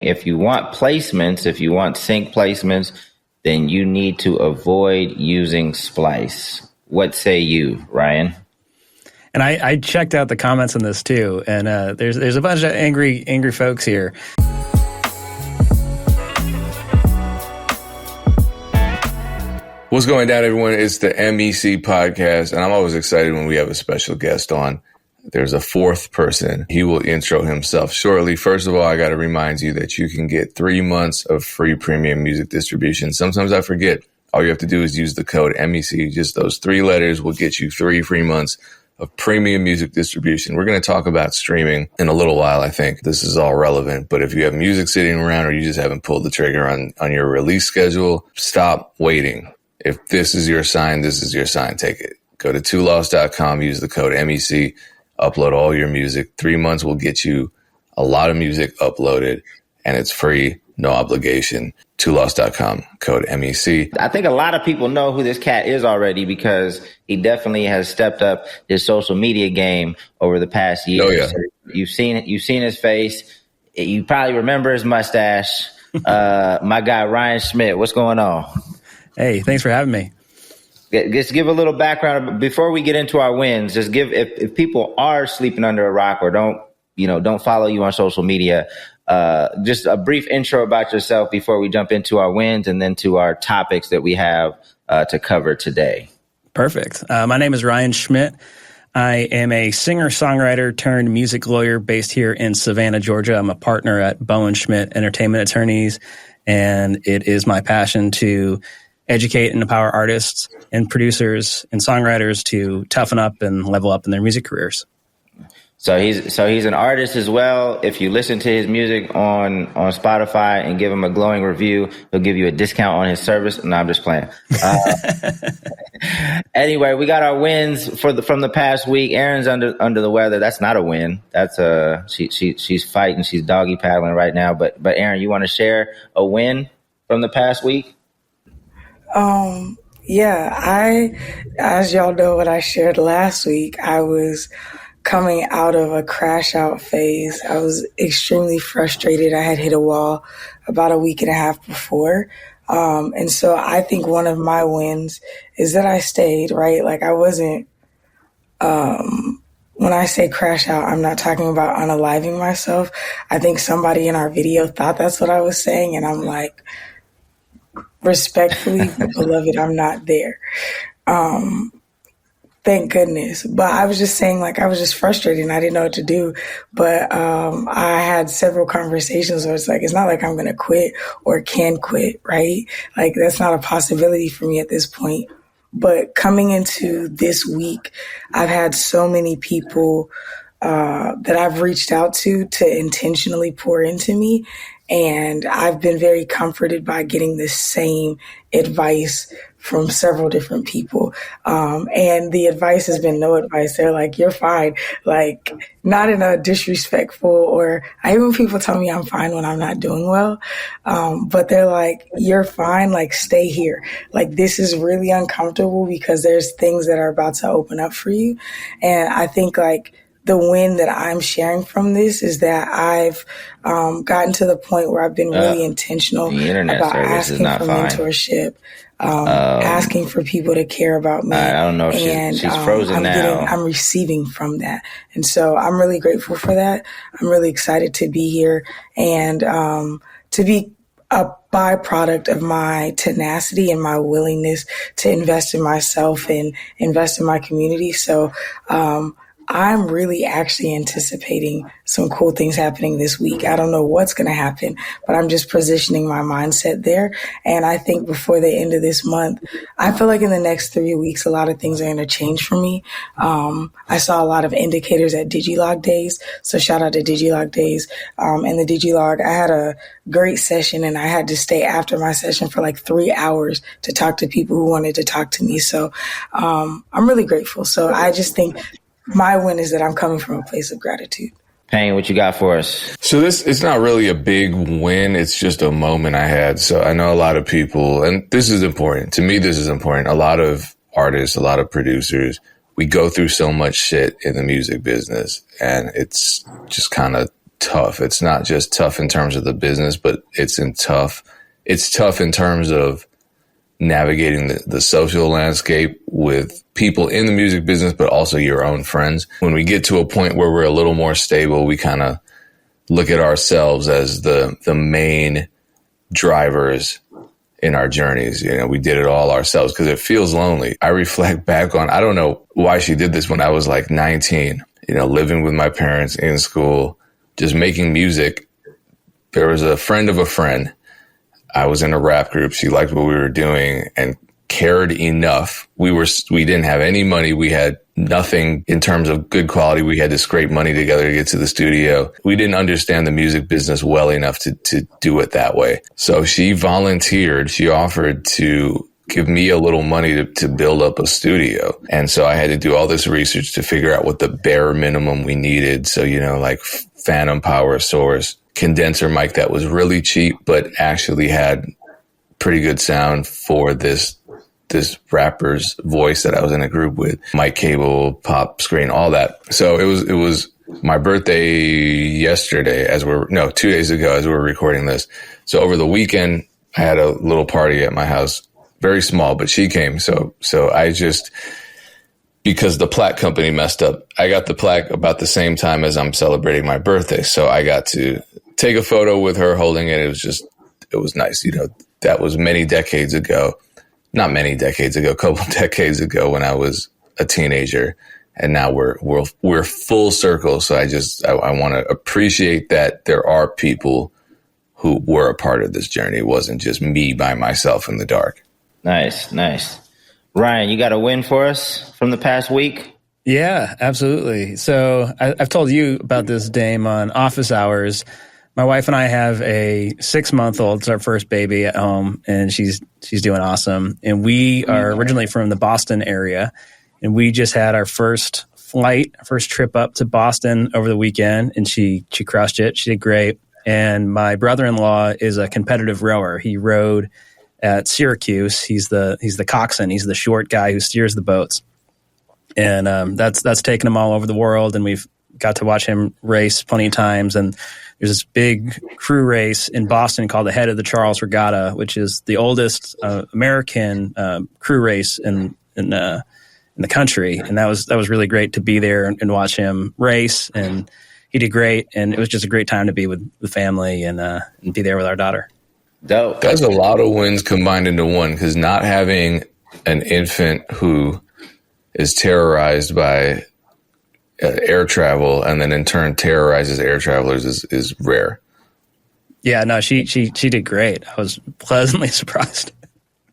If you want placements, if you want sync placements, then you need to avoid using Splice. What say you, Ryan? And I checked out the comments on this too, and there's a bunch of angry folks here. What's going down, everyone? It's the MEC podcast, and I'm always excited when we have a special guest on. There's a fourth person. He will intro himself shortly. First of all, I got to remind you that you can get 3 months of free premium music distribution. Sometimes I forget. All you have to do is use the code MEC. Just those 3 letters will get you 3 free months of premium music distribution. We're going to talk about streaming in a little while. I think this is all relevant, but if you have music sitting around or you just haven't pulled the trigger on your release schedule, stop waiting. If this is your sign, this is your sign. Take it. Go to tolost.com, use the code MEC, upload all your music. 3 months will get you a lot of music uploaded, and it's free, no obligation. tolost.com, code MEC. I think a lot of people know who this cat is already because he definitely has stepped up his social media game over the past year. Oh, yeah. So you've seen his face. You probably remember his mustache. My guy, Ryan Schmidt. What's going on? Hey, thanks for having me. Just give a little background before we get into our wins. Just give, if people are sleeping under a rock or don't follow you on social media, just a brief intro about yourself before we jump into our wins and then to our topics that we have to cover today. Perfect. My name is Ryan Schmidt. I am a singer-songwriter turned music lawyer based here in Savannah, Georgia. I'm a partner at Bowen Schmidt Entertainment Attorneys, and it is my passion to educate and empower artists and producers and songwriters to toughen up and level up in their music careers. So he's an artist as well. If you listen to his music on Spotify and give him a glowing review, he'll give you a discount on his service. No, I'm just playing. Anyway, we got our wins from the past week. Erin's under the weather. That's not a win. That's she's fighting. She's doggy paddling right now. But Erin, you want to share a win from the past week? As y'all know what I shared last week, I was coming out of a crash out phase. I was extremely frustrated. I had hit a wall about a week and a half before. And so I think one of my wins is that I stayed, right? Like I wasn't, when I say crash out, I'm not talking about unaliving myself. I think somebody in our video thought that's what I was saying. And I'm like, respectfully, beloved, I'm not there. Thank goodness. But I was just saying, like, I was just frustrated and I didn't know what to do. But I had several conversations where it's like, it's not like I'm going to quit or can quit, right? Like, that's not a possibility for me at this point. But coming into this week, I've had so many people that I've reached out to intentionally pour into me. And I've been very comforted by getting the same advice from several different people. And the advice has been no advice. They're like, you're fine. Like, not in a disrespectful or I hate when people tell me I'm fine when I'm not doing well. But they're like, you're fine. Like, stay here. Like, this is really uncomfortable because there's things that are about to open up for you. And I think like, the win that I'm sharing from this is that I've gotten to the point where I've been really intentional about asking for mentorship, asking for people to care about me. I don't know if she's frozen now. I'm receiving from that. And so I'm really grateful for that. I'm really excited to be here and to be a byproduct of my tenacity and my willingness to invest in myself and invest in my community. So I'm really actually anticipating some cool things happening this week. I don't know what's going to happen, but I'm just positioning my mindset there. And I think before the end of this month, I feel like in the next 3 weeks, a lot of things are going to change for me. I saw a lot of indicators at Digilog Days. So shout out to Digilog Days. And the Digilog, I had a great session and I had to stay after my session for like 3 hours to talk to people who wanted to talk to me. So I'm really grateful. So I just think my win is that I'm coming from a place of gratitude. Payne, what you got for us? So it's not really a big win. It's just a moment I had. So I know a lot of people, and this is important. To me, this is important. A lot of artists, a lot of producers, we go through so much shit in the music business, and it's just kind of tough. It's not just tough in terms of the business, but it's tough in terms of navigating the social landscape with people in the music business, but also your own friends. When we get to a point where we're a little more stable, we kind of look at ourselves as the main drivers in our journeys. You know, we did it all ourselves because it feels lonely. I reflect back on, I don't know why she did this when I was like 19, you know, living with my parents in school, just making music. There was a friend of a friend. I was in a rap group. She liked what we were doing and cared enough. We didn't have any money. We had nothing in terms of good quality. We had to scrape money together to get to the studio. We didn't understand the music business well enough to do it that way. So she volunteered. She offered to give me a little money to build up a studio. And so I had to do all this research to figure out what the bare minimum we needed. So, you know, like phantom power source, condenser mic that was really cheap, but actually had pretty good sound for this rapper's voice that I was in a group with, mic cable, pop screen, all that. So it was my birthday yesterday 2 days ago as we were recording this. So over the weekend, I had a little party at my house, very small, but she came. So I just, because the plaque company messed up, I got the plaque about the same time as I'm celebrating my birthday. So I got to take a photo with her holding it. It was nice. You know, that was many decades ago. Not many decades ago, a couple decades ago when I was a teenager, and now we're full circle. So I want to appreciate that there are people who were a part of this journey. It wasn't just me by myself in the dark. Nice. Ryan, you got a win for us from the past week? Yeah, absolutely. So I've told you about this dame on office hours. My wife and I have a 6-month-old. It's our first baby at home, and she's doing awesome. And we are originally from the Boston area, and we just had our first trip up to Boston over the weekend, and she crushed it. She did great. And my brother-in-law is a competitive rower. He rowed at Syracuse. He's the coxswain. He's the short guy who steers the boats. And that's taken him all over the world, and we've got to watch him race plenty of times. And there's this big crew race in Boston called the Head of the Charles Regatta, which is the oldest American crew race in the country. And that was really great to be there and watch him race. And he did great. And it was just a great time to be with the family and be there with our daughter. Dope. That's a lot of wins combined into one, because not having an infant who is terrorized by air travel and then in turn terrorizes air travelers is rare. Yeah, no, she did great. I was pleasantly surprised.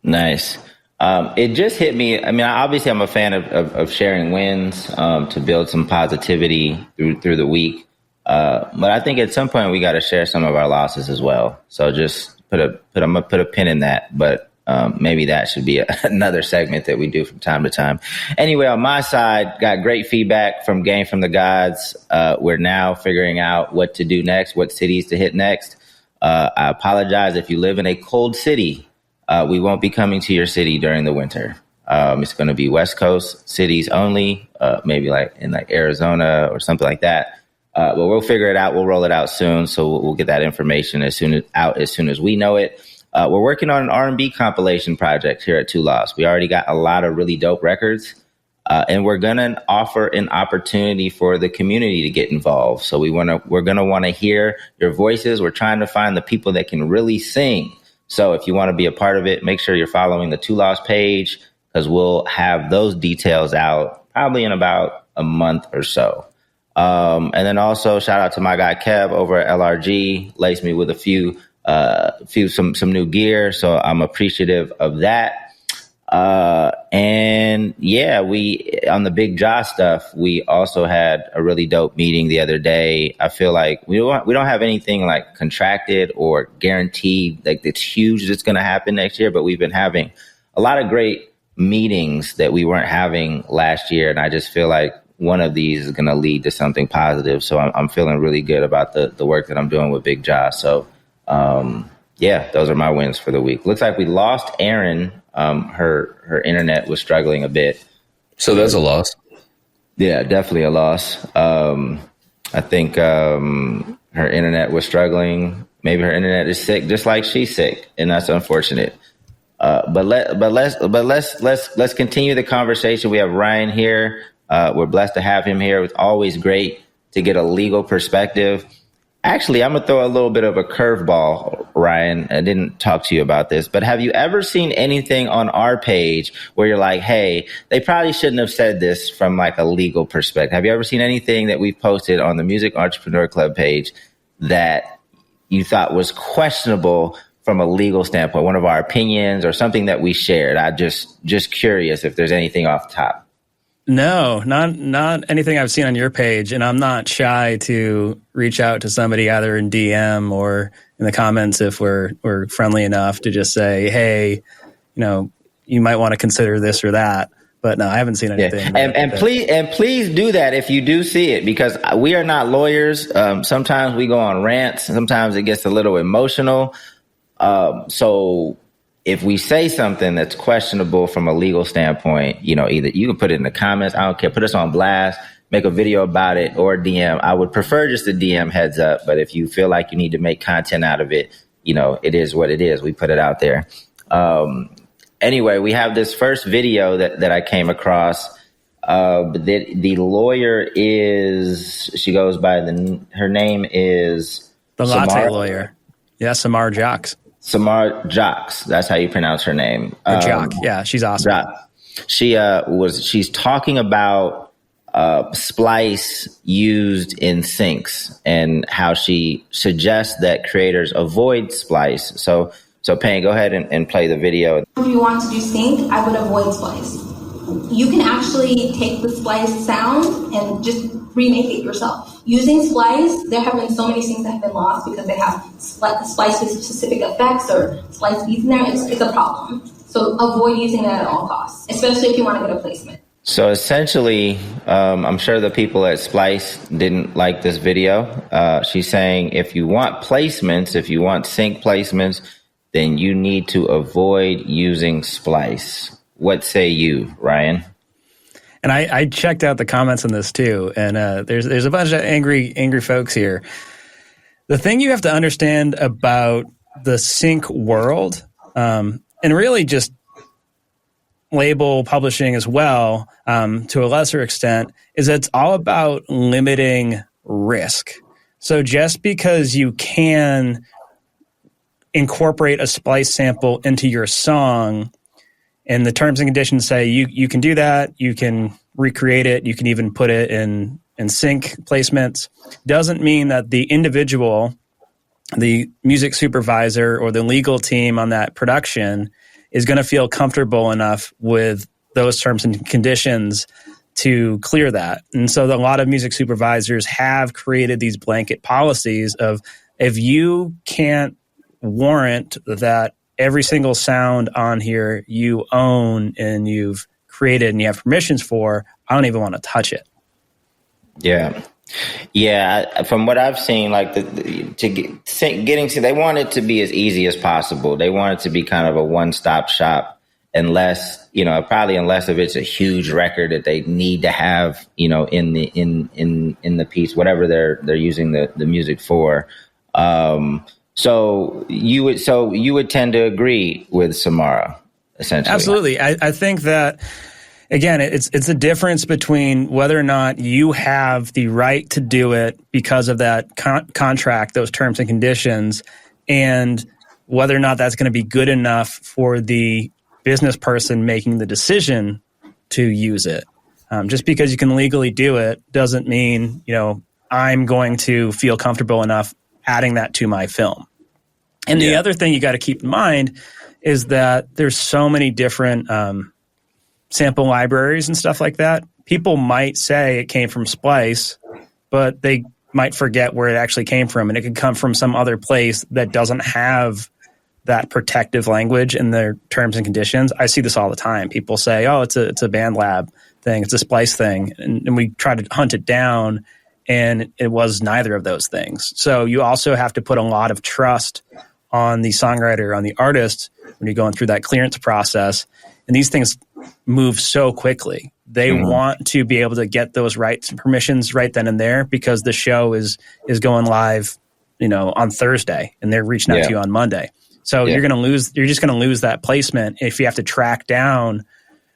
Nice. It just hit me. I mean, obviously I'm a fan of sharing wins to build some positivity through the week. But I think at some point we got to share some of our losses as well. So just I'm gonna put a pin in that, but maybe that should be another segment that we do from time to time. Anyway, on my side, got great feedback from Game from the Gods. We're now figuring out what to do next, what cities to hit next. I apologize if you live in a cold city. We won't be coming to your city during the winter. It's going to be West Coast cities only, maybe like in like Arizona or something like that. But we'll figure it out. We'll roll it out soon. So we'll get that information as soon as we know it. We're working on an R&B compilation project here at Two Lost. We already got a lot of really dope records, and we're going to offer an opportunity for the community to get involved. So we're going to want to hear your voices. We're trying to find the people that can really sing. So if you want to be a part of it, make sure you're following the Two Lost page, because we'll have those details out probably in about a month or so. And then also shout out to my guy Kev over at LRG, laced me with some new gear. So I'm appreciative of that. And yeah, we, on the Big Josh stuff, we also had a really dope meeting the other day. I feel like we don't have anything like contracted or guaranteed, like it's huge that's going to happen next year, but we've been having a lot of great meetings that we weren't having last year. And I just feel like one of these is going to lead to something positive. So I'm feeling really good about the work that I'm doing with Big Josh. So, yeah, those are my wins for the week. Looks like we lost Erin. Her internet was struggling a bit. So that's a loss. Yeah, definitely a loss. I think her internet was struggling. Maybe her internet is sick, just like she's sick, and that's unfortunate. But let's continue the conversation. We have Ryan here. We're blessed to have him here. It's always great to get a legal perspective. Actually, I'm going to throw a little bit of a curveball, Ryan. I didn't talk to you about this, but have you ever seen anything on our page where you're like, hey, they probably shouldn't have said this from like a legal perspective? Have you ever seen anything that we've posted on the Music Entrepreneur Club page that you thought was questionable from a legal standpoint, one of our opinions or something that we shared? I just curious if there's anything off the top. No, not anything I've seen on your page, and I'm not shy to reach out to somebody either in DM or in the comments if we're friendly enough to just say, hey, you might want to consider this or that. But no, I haven't seen anything. Yeah. And please do that if you do see it, because we are not lawyers. Sometimes we go on rants. Sometimes it gets a little emotional. So if we say something that's questionable from a legal standpoint, either you can put it in the comments. I don't care. Put us on blast, make a video about it, or DM. I would prefer just a DM heads up. But if you feel like you need to make content out of it, it is what it is. We put it out there. Anyway, we have this first video that I came across. The lawyer she goes by her name is the latte lawyer. Yeah, Samar Jocks. Samar Jocks, that's how you pronounce her name. Jock, yeah, she's awesome. She's talking about Splice used in syncs and how she suggests that creators avoid Splice. So Payne, go ahead and play the video. If you want to do sync, I would avoid Splice. You can actually take the Splice sound and just remake it yourself. Using Splice, there have been so many syncs that have been lost because they have Splice with specific effects or Splice beats in there. It's a problem. So avoid using that at all costs, especially if you want to get a placement. So essentially, I'm sure the people at Splice didn't like this video. She's saying if you want placements, if you want sync placements, then you need to avoid using Splice. What say you, Ryan? And I checked out the comments on this too, and there's a bunch of angry folks here. The thing you have to understand about the sync world, and really just label publishing as well, to a lesser extent, is that it's all about limiting risk. So just because you can incorporate a Splice sample into your song, and the terms and conditions say you can do that, you can recreate it, you can even put it in sync placements, doesn't mean that the individual, the music supervisor or the legal team on that production is going to feel comfortable enough with those terms and conditions to clear that. And so a lot of music supervisors have created these blanket policies of, if you can't warrant that every single sound on here you own and you've created and you have permissions for, I don't even want to touch it. Yeah. From what I've seen, like they want it to be as easy as possible. They want it to be kind of a one-stop shop, unless if it's a huge record that they need to have, in the piece, whatever they're using the music for. So you would tend to agree with Samara, essentially. Absolutely. I think that, again, it's a difference between whether or not you have the right to do it because of that contract, those terms and conditions, and whether or not that's going to be good enough for the business person making the decision to use it. Just because you can legally do it doesn't mean, I'm going to feel comfortable enough adding that to my film. And the other thing you got to keep in mind is that there's so many different sample libraries and stuff like that. People might say it came from Splice, but they might forget where it actually came from. And it could come from some other place that doesn't have that protective language in their terms and conditions. I see this all the time. People say, oh, it's a BandLab thing, it's a Splice thing. And we try to hunt it down, and it was neither of those things. So you also have to put a lot of trust on the songwriter, on the artist, when you're going through that clearance process. And these things move so quickly. They want to be able to get those rights and permissions right then and there, because the show is going live on Thursday, and they're reaching out to you on Monday. So you're just going to lose that placement if you have to track down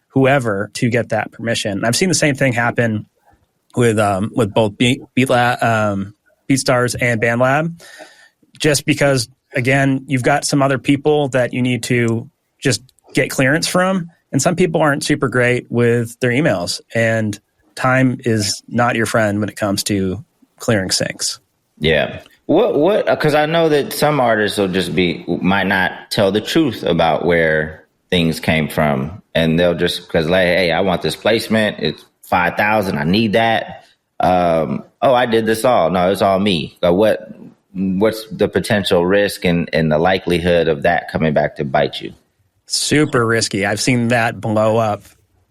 whoever to get that permission. I've seen the same thing happen with both BeatStars and BandLab, just because, again, you've got some other people that you need to just get clearance from, and some people aren't super great with their emails, and time is not your friend when it comes to clearing syncs. Yeah. What? Because I know that some artists might not tell the truth about where things came from, and they'll just, because hey, I want this placement. It's 5,000. I need that. I did this all. No, it's all me. What's the potential risk and the likelihood of that coming back to bite you? Super risky. I've seen that blow up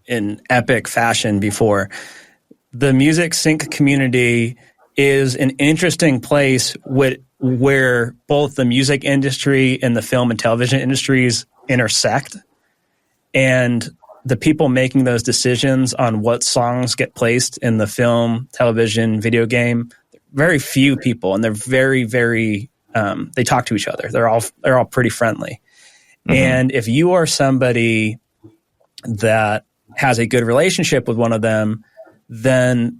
in epic fashion before. The music sync community is an interesting place where both the music industry and the film and television industries intersect. And the people making those decisions on what songs get placed in the film, television, video game, very few people, and they're very, very, they talk to each other. They're all pretty friendly. Mm-hmm. And if you are somebody that has a good relationship with one of them, then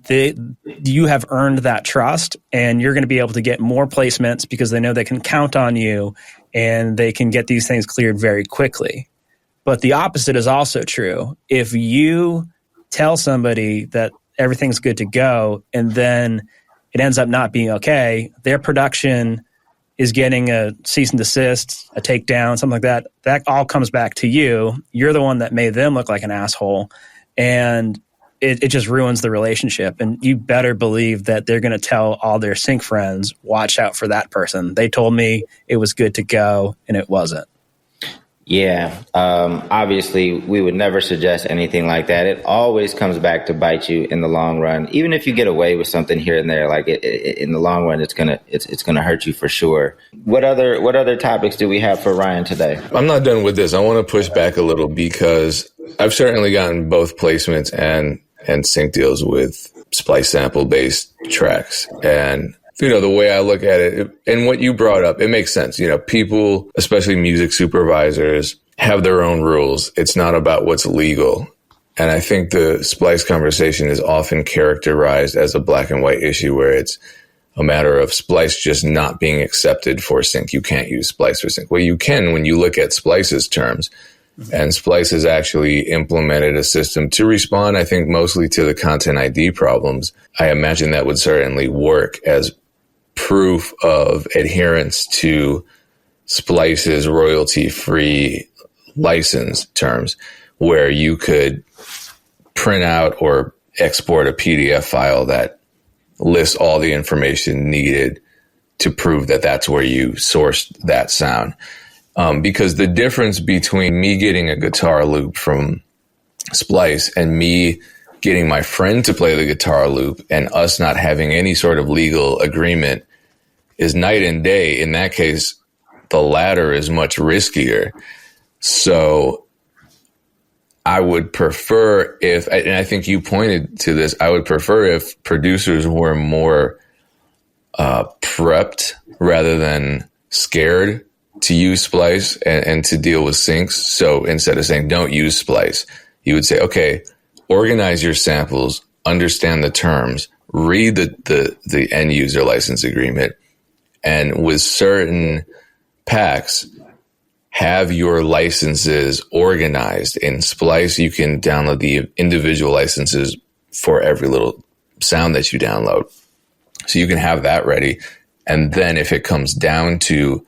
you have earned that trust, and you're going to be able to get more placements because they know they can count on you, and they can get these things cleared very quickly. But the opposite is also true. If you tell somebody that everything's good to go, and then it ends up not being okay, their production is getting a cease and desist, a takedown, something like that, that all comes back to you. You're the one that made them look like an asshole, and it just ruins the relationship. And you better believe that they're going to tell all their sync friends, watch out for that person. They told me it was good to go, and it wasn't. Yeah. Obviously, we would never suggest anything like that. It always comes back to bite you in the long run. Even if you get away with something here and there, like in the long run, it's gonna hurt you for sure. What other topics do we have for Ryan today? I'm not done with this. I want to push back a little because I've certainly gotten both placements and sync deals with Splice sample based tracks. And the way I look at it and what you brought up, it makes sense. People, especially music supervisors, have their own rules. It's not about what's legal. And I think the Splice conversation is often characterized as a black and white issue where it's a matter of Splice just not being accepted for sync. You can't use Splice for sync. Well, you can when you look at Splice's terms. And Splice has actually implemented a system to respond, I think, mostly to the content ID problems. I imagine that would certainly work as proof of adherence to Splice's royalty-free license terms, where you could print out or export a PDF file that lists all the information needed to prove that that's where you sourced that sound. Because the difference between me getting a guitar loop from Splice and me getting my friend to play the guitar loop and us not having any sort of legal agreement is night and day. In that case, the latter is much riskier. So I would prefer and I think you pointed to this, I would prefer if producers were more prepped rather than scared to use Splice and to deal with syncs. So instead of saying, don't use Splice, you would say, okay, organize your samples, understand the terms, read the end user license agreement, and with certain packs, have your licenses organized. In Splice, you can download the individual licenses for every little sound that you download. So you can have that ready. And then if it comes down to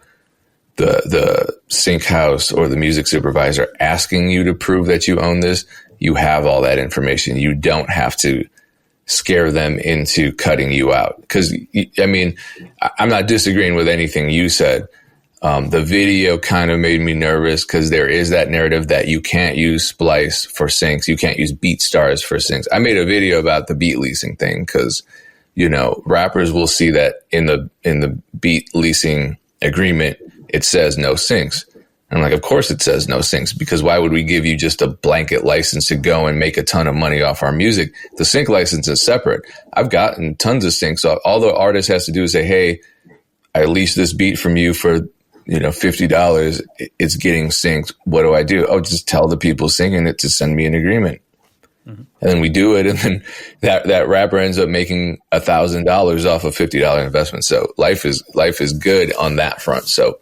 the sync house or the music supervisor asking you to prove that you own this, you have all that information. You don't have to scare them into cutting you out. Because, I mean, I'm not disagreeing with anything you said. The video kind of made me nervous because there is that narrative that you can't use Splice for syncs. You can't use BeatStars for syncs. I made a video about the beat leasing thing because, rappers will see that in the beat leasing agreement, it says no syncs. I'm like, of course it says no syncs, because why would we give you just a blanket license to go and make a ton of money off our music? The sync license is separate. I've gotten tons of syncs. All the artist has to do is say, hey, I lease this beat from you for, $50. It's getting synced. What do? Oh, just tell the people singing it to send me an agreement. Mm-hmm. And then we do it. And then that rapper ends up making $1,000 off a $50 investment. So life is good on that front. So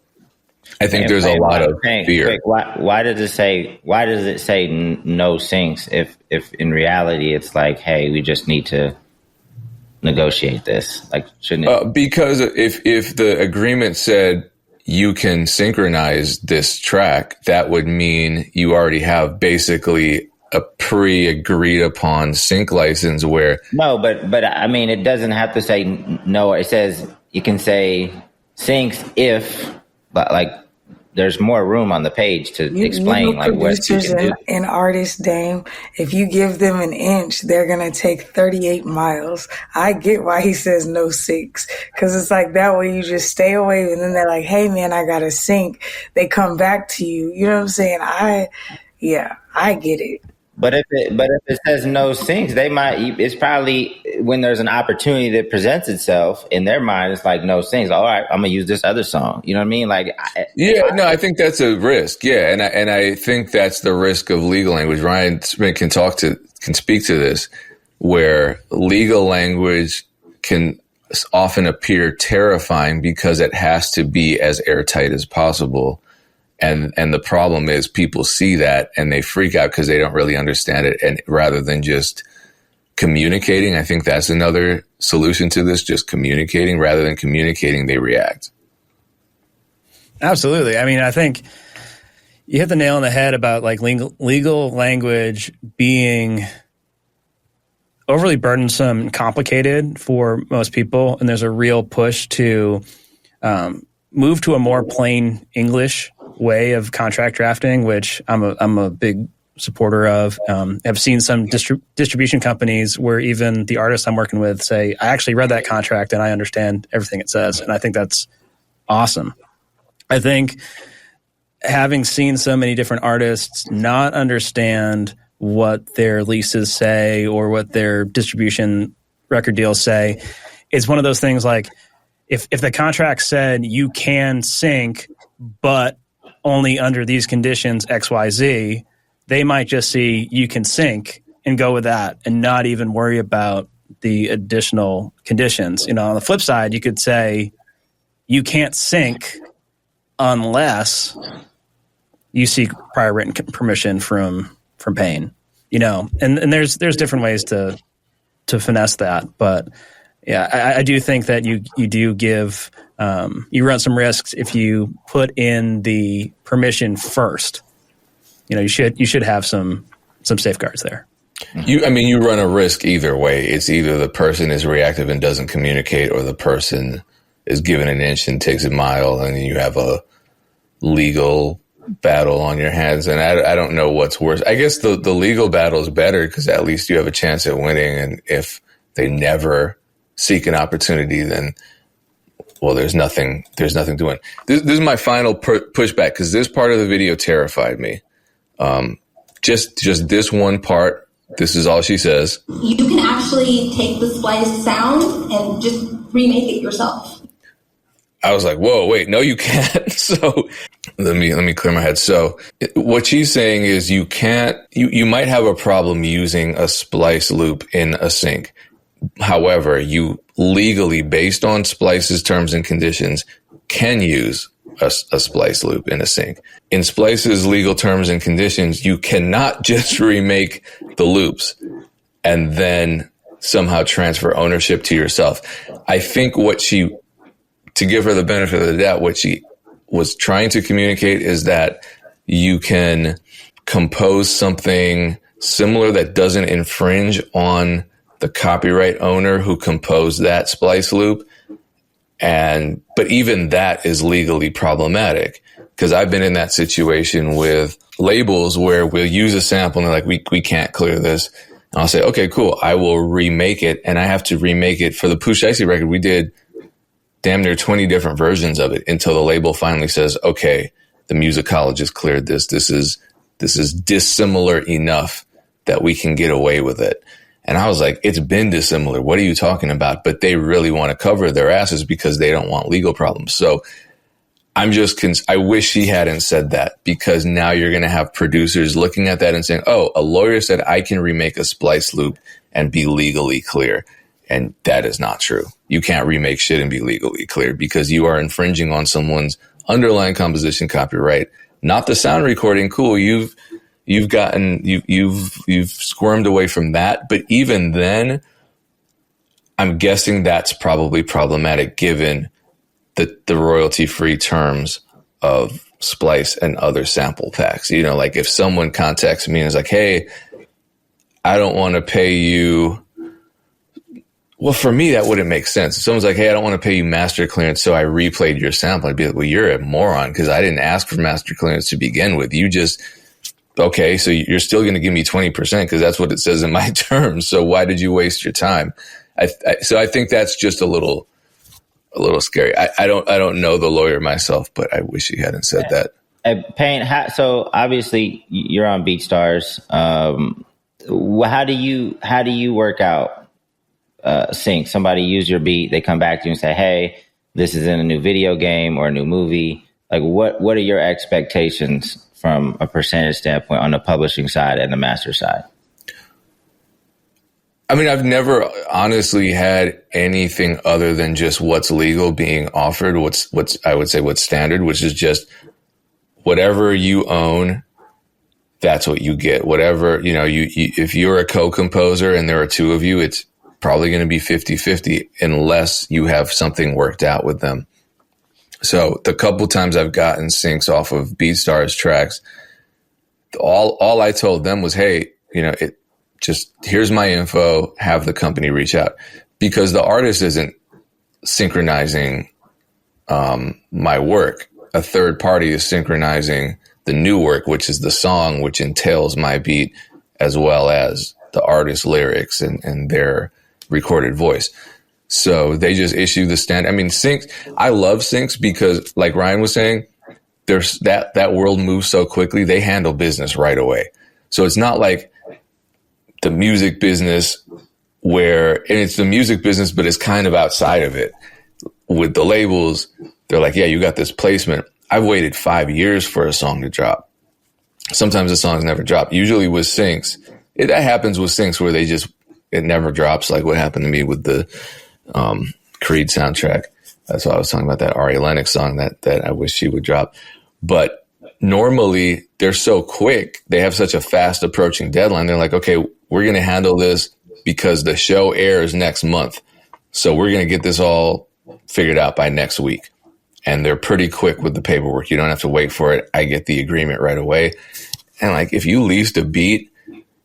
I think there's a lot of fear. Why does it say no syncs if in reality it's like, hey, we just need to negotiate this? Like, shouldn't it? Because if the agreement said you can synchronize this track, that would mean you already have basically a pre-agreed upon sync license where... No, but I mean, it doesn't have to say no. It says you can say syncs if, but like there's more room on the page to explain like what you can do. And artists, Dame, if you give them an inch, they're going to take 38 miles. I get why he says no syncs, because it's like that way you just stay away and then they're like, hey man, I got to sync. They come back to you. You know what I'm saying? I get it. But if it says no syncs, they might. It's probably when there's an opportunity that presents itself in their mind. It's like no syncs. All right, I'm gonna use this other song. You know what I mean? Like, I think that's a risk. Yeah, and I think that's the risk of legal language. Ryan Smith can speak to this, where legal language can often appear terrifying because it has to be as airtight as possible. And the problem is people see that and they freak out because they don't really understand it. And rather than just communicating, I think that's another solution to this, just communicating. Rather than communicating, they react. Absolutely. I mean, I think you hit the nail on the head about like legal language being overly burdensome and complicated for most people. And there's a real push to move to a more plain English way of contract drafting, which I'm a big supporter of. I've seen some distribution companies where even the artists I'm working with say, I actually read that contract and I understand everything it says. And I think that's awesome. I think having seen so many different artists not understand what their leases say or what their distribution record deals say, it's one of those things like, if the contract said you can sync, but only under these conditions, XYZ, they might just see you can sync and go with that and not even worry about the additional conditions. On the flip side, you could say you can't sync unless you seek prior written permission from Payne. And there's different ways to finesse that, but yeah, I do think that you do give you run some risks if you put in the permission first. You should have some safeguards there. You run a risk either way. It's either the person is reactive and doesn't communicate, or the person is given an inch and takes a mile, and you have a legal battle on your hands. And I don't know what's worse. I guess the legal battle is better because at least you have a chance at winning. And if they never seek an opportunity, then there's nothing to win. This is my final pushback, because this part of the video terrified me. Just this one part. This is all she says. You can actually take the Splice sound and just remake it yourself. I was like, whoa, wait, no, you can't. So let me clear my head. So what she's saying is you can't. You might have a problem using a Splice loop in a sync. However, you legally, based on Splice's terms and conditions, can use a Splice loop in a sync. In Splice's legal terms and conditions, you cannot just remake the loops and then somehow transfer ownership to yourself. I think to give her the benefit of the doubt, what she was trying to communicate is that you can compose something similar that doesn't infringe on the copyright owner who composed that Splice loop. But even that is legally problematic, because I've been in that situation with labels where we'll use a sample and they're like, we can't clear this. And I'll say, okay, cool. I will remake it. And I have to remake it for the Pooh Shiesty record. We did damn near 20 different versions of it until the label finally says, okay, the musicologist cleared this. This is dissimilar enough that we can get away with it. And I was like, it's been dissimilar. What are you talking about? But they really want to cover their asses because they don't want legal problems. So I wish he hadn't said that, because now you're going to have producers looking at that and saying, oh, a lawyer said I can remake a Splice loop and be legally clear. And that is not true. You can't remake shit and be legally clear, because you are infringing on someone's underlying composition copyright, not the sound recording. Cool. You've squirmed away from that. But even then, I'm guessing that's probably problematic given the royalty-free terms of Splice and other sample packs. You know, like if someone contacts me and is like, hey, I don't want to pay you. Well, for me, that wouldn't make sense. If someone's like, hey, I don't want to pay you master clearance, so I replayed your sample, I'd be like, well, you're a moron, because I didn't ask for master clearance to begin with. You just, okay, so you're still going to give me 20% because that's what it says in my terms. So why did you waste your time? So I think that's just a little scary. I don't know the lawyer myself, but I wish he hadn't said that. Payne, so obviously you're on BeatStars. How do you work out sync? Somebody use your beat, they come back to you and say, hey, this is in a new video game or a new movie. Like what are your expectations from a percentage standpoint on the publishing side and the master side? I mean, I've never honestly had anything other than just what's legal being offered. What's I would say what's standard, which is just whatever you own, that's what you get. Whatever, you know, you if you're a co-composer and there are two of you, it's probably going to be 50-50 unless you have something worked out with them. So the couple times I've gotten syncs off of BeatStars tracks, all I told them was, hey, you know, just here's my info, have the company reach out, because the artist isn't synchronizing my work. A third party is synchronizing the new work, which is the song, which entails my beat as well as the artist's lyrics and their recorded voice. So they just issue the standard. I mean, syncs, I love syncs because, like Ryan was saying, there's that world moves so quickly, they handle business right away. So it's not like the music business and it's the music business, but it's kind of outside of it. With the labels, they're like, yeah, you got this placement. I've waited 5 years for a song to drop. Sometimes the songs never drop. Usually with syncs, that happens with syncs where it never drops, like what happened to me with the Creed soundtrack. That's why I was talking about that Ari Lennox song that I wish she would drop. But normally they're so quick. They have such a fast approaching deadline. They're like, okay, we're going to handle this because the show airs next month. So we're going to get this all figured out by next week. And they're pretty quick with the paperwork. You don't have to wait for it. I get the agreement right away. And like, if you lease a beat,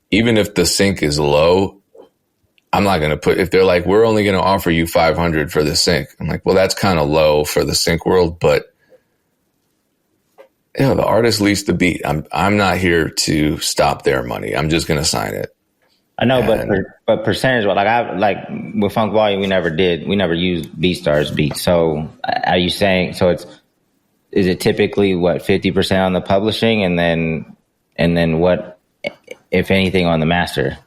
even if the sync is low, I'm not going to if they're like, we're only going to offer you 500 for the sync. I'm like, well, that's kind of low for the sync world, but you know, the artist leased the beat. I'm not here to stop their money. I'm just going to sign it. I know, but percentage, like with Funk Volume, we never used BeatStars beats. So are you saying, is it typically what, 50% on the publishing and then what, if anything, on the master?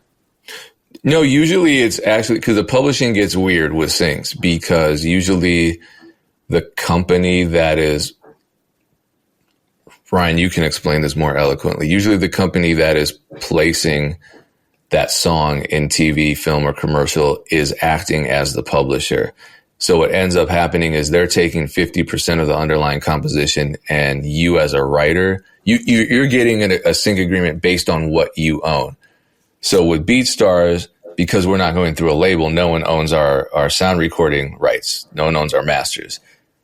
No, usually it's actually, because the publishing gets weird with syncs, because usually the company that is, Ryan, you can explain this more eloquently. Usually the company that is placing that song in TV, film, or commercial is acting as the publisher. So what ends up happening is they're taking 50% of the underlying composition, and you as a writer, you're getting a sync agreement based on what you own. So with BeatStars, because we're not going through a label, no one owns our sound recording rights. No one owns our masters.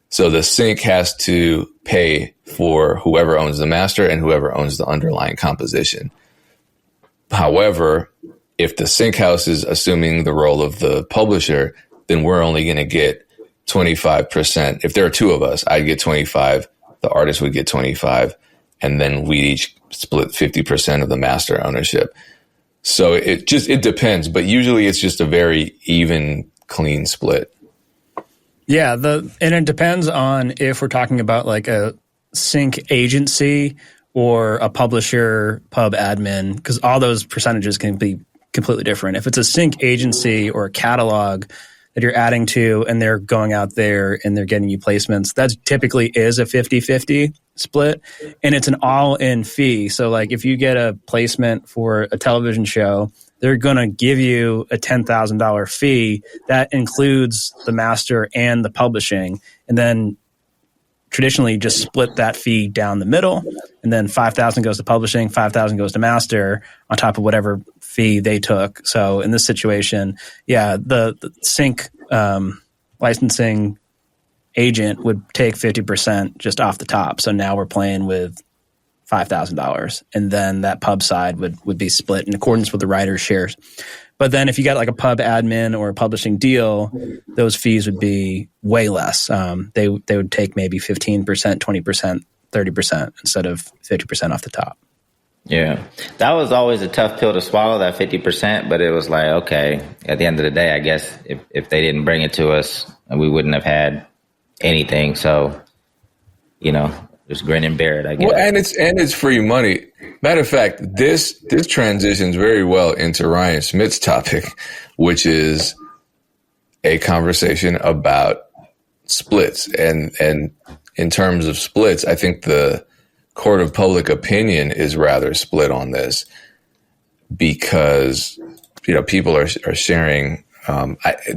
So the sync has to pay for whoever owns the master and whoever owns the underlying composition. However, if the sync house is assuming the role of the publisher, then we're only going to get 25%. If there are two of us, I'd get 25, the artist would get 25, and then we'd each split 50% of the master ownership. So it depends, but usually it's just a very even, clean split. Yeah, and it depends on if we're talking about like a sync agency or a publisher, pub admin, because all those percentages can be completely different. If it's a sync agency or a catalog that you're adding to and they're going out there and they're getting you placements, that typically is a 50-50 split, and it's an all-in fee. So like if you get a placement for a television show, they're going to give you a $10,000 fee that includes the master and the publishing, and then traditionally just split that fee down the middle, and then $5,000 goes to publishing, $5,000 goes to master on top of whatever fee they took. So in this situation, the sync licensing agent would take 50% just off the top. So now we're playing with $5,000, and then that pub side would be split in accordance with the writer's shares. But then if you got like a pub admin or a publishing deal, those fees would be way less. They would take maybe 15%, 20%, 30% instead of 50% off the top. Yeah, that was always a tough pill to swallow, that 50%, but it was like, okay, at the end of the day, I guess if they didn't bring it to us, we wouldn't have had anything. So, just grin and bear it, I guess. Well, and it's free money. Matter of fact, this transitions very well into Ryan Schmidt's topic, which is a conversation about splits. And in terms of splits, I think the court of public opinion is rather split on this, because people are sharing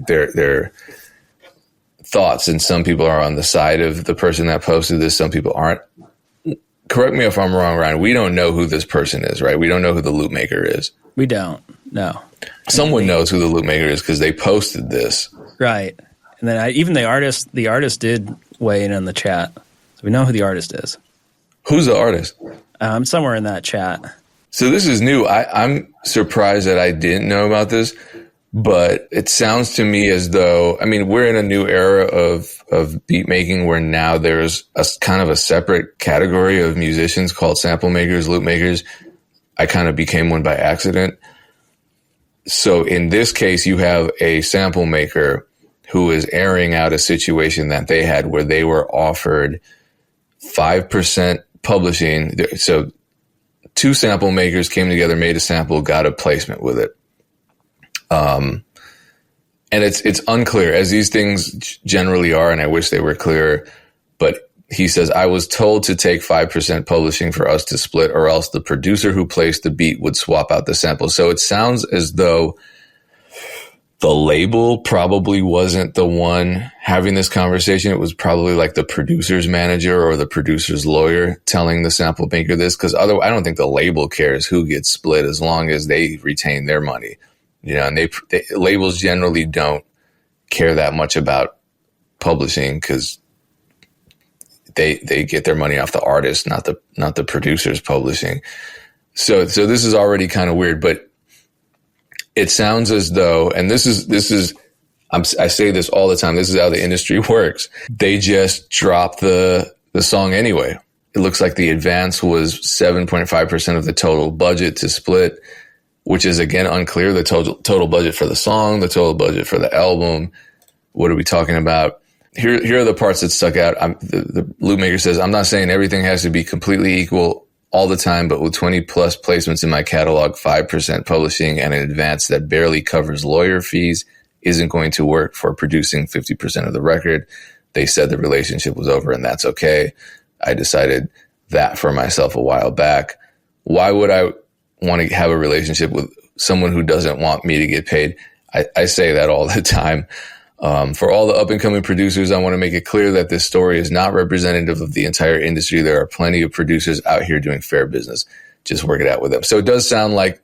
their thoughts, and some people are on the side of the person that posted this, some people aren't. Correct me if I'm wrong, Ryan. We don't know who this person is, right? We don't know who the Loopmaker is. We don't. No. Someone knows who the Loopmaker is because they posted this, right? And then even the artist did weigh in on the chat, so we know who the artist is. Who's the artist? Somewhere in that chat. So this is new. I'm surprised that I didn't know about this, but it sounds to me as though, we're in a new era of beat making where now there's a kind of a separate category of musicians called sample makers, loop makers. I kind of became one by accident. So in this case, you have a sample maker who is airing out a situation that they had where they were offered 5% publishing. So two sample makers came together, made a sample, got a placement with it. And it's unclear, as these things generally are, and I wish they were clearer, but he says, I was told to take 5% publishing for us to split, or else the producer who placed the beat would swap out the sample. So it sounds as though the label probably wasn't the one having this conversation. It was probably like the producer's manager or the producer's lawyer telling the sample maker this, because otherwise I don't think the label cares who gets split as long as they retain their money. And they labels generally don't care that much about publishing because they get their money off the artist, not the producers publishing. So this is already kind of weird, but it sounds as though, and this is I say this all the time, this is how the industry works. They just drop the song anyway. It looks like the advance was 7.5% of the total budget to split, which is, again, unclear. The total budget for the song, the total budget for the album. What are we talking about? Here are the parts that stuck out. The Loopmaker says, I'm not saying everything has to be completely equal all the time, but with 20 plus placements in my catalog, 5% publishing, and an advance that barely covers lawyer fees isn't going to work for producing 50% of the record. They said the relationship was over, and that's okay. I decided that for myself a while back. Why would I want to have a relationship with someone who doesn't want me to get paid? I say that all the time. For all the up and coming producers, I want to make it clear that this story is not representative of the entire industry. There are plenty of producers out here doing fair business. Just work it out with them. So it does sound like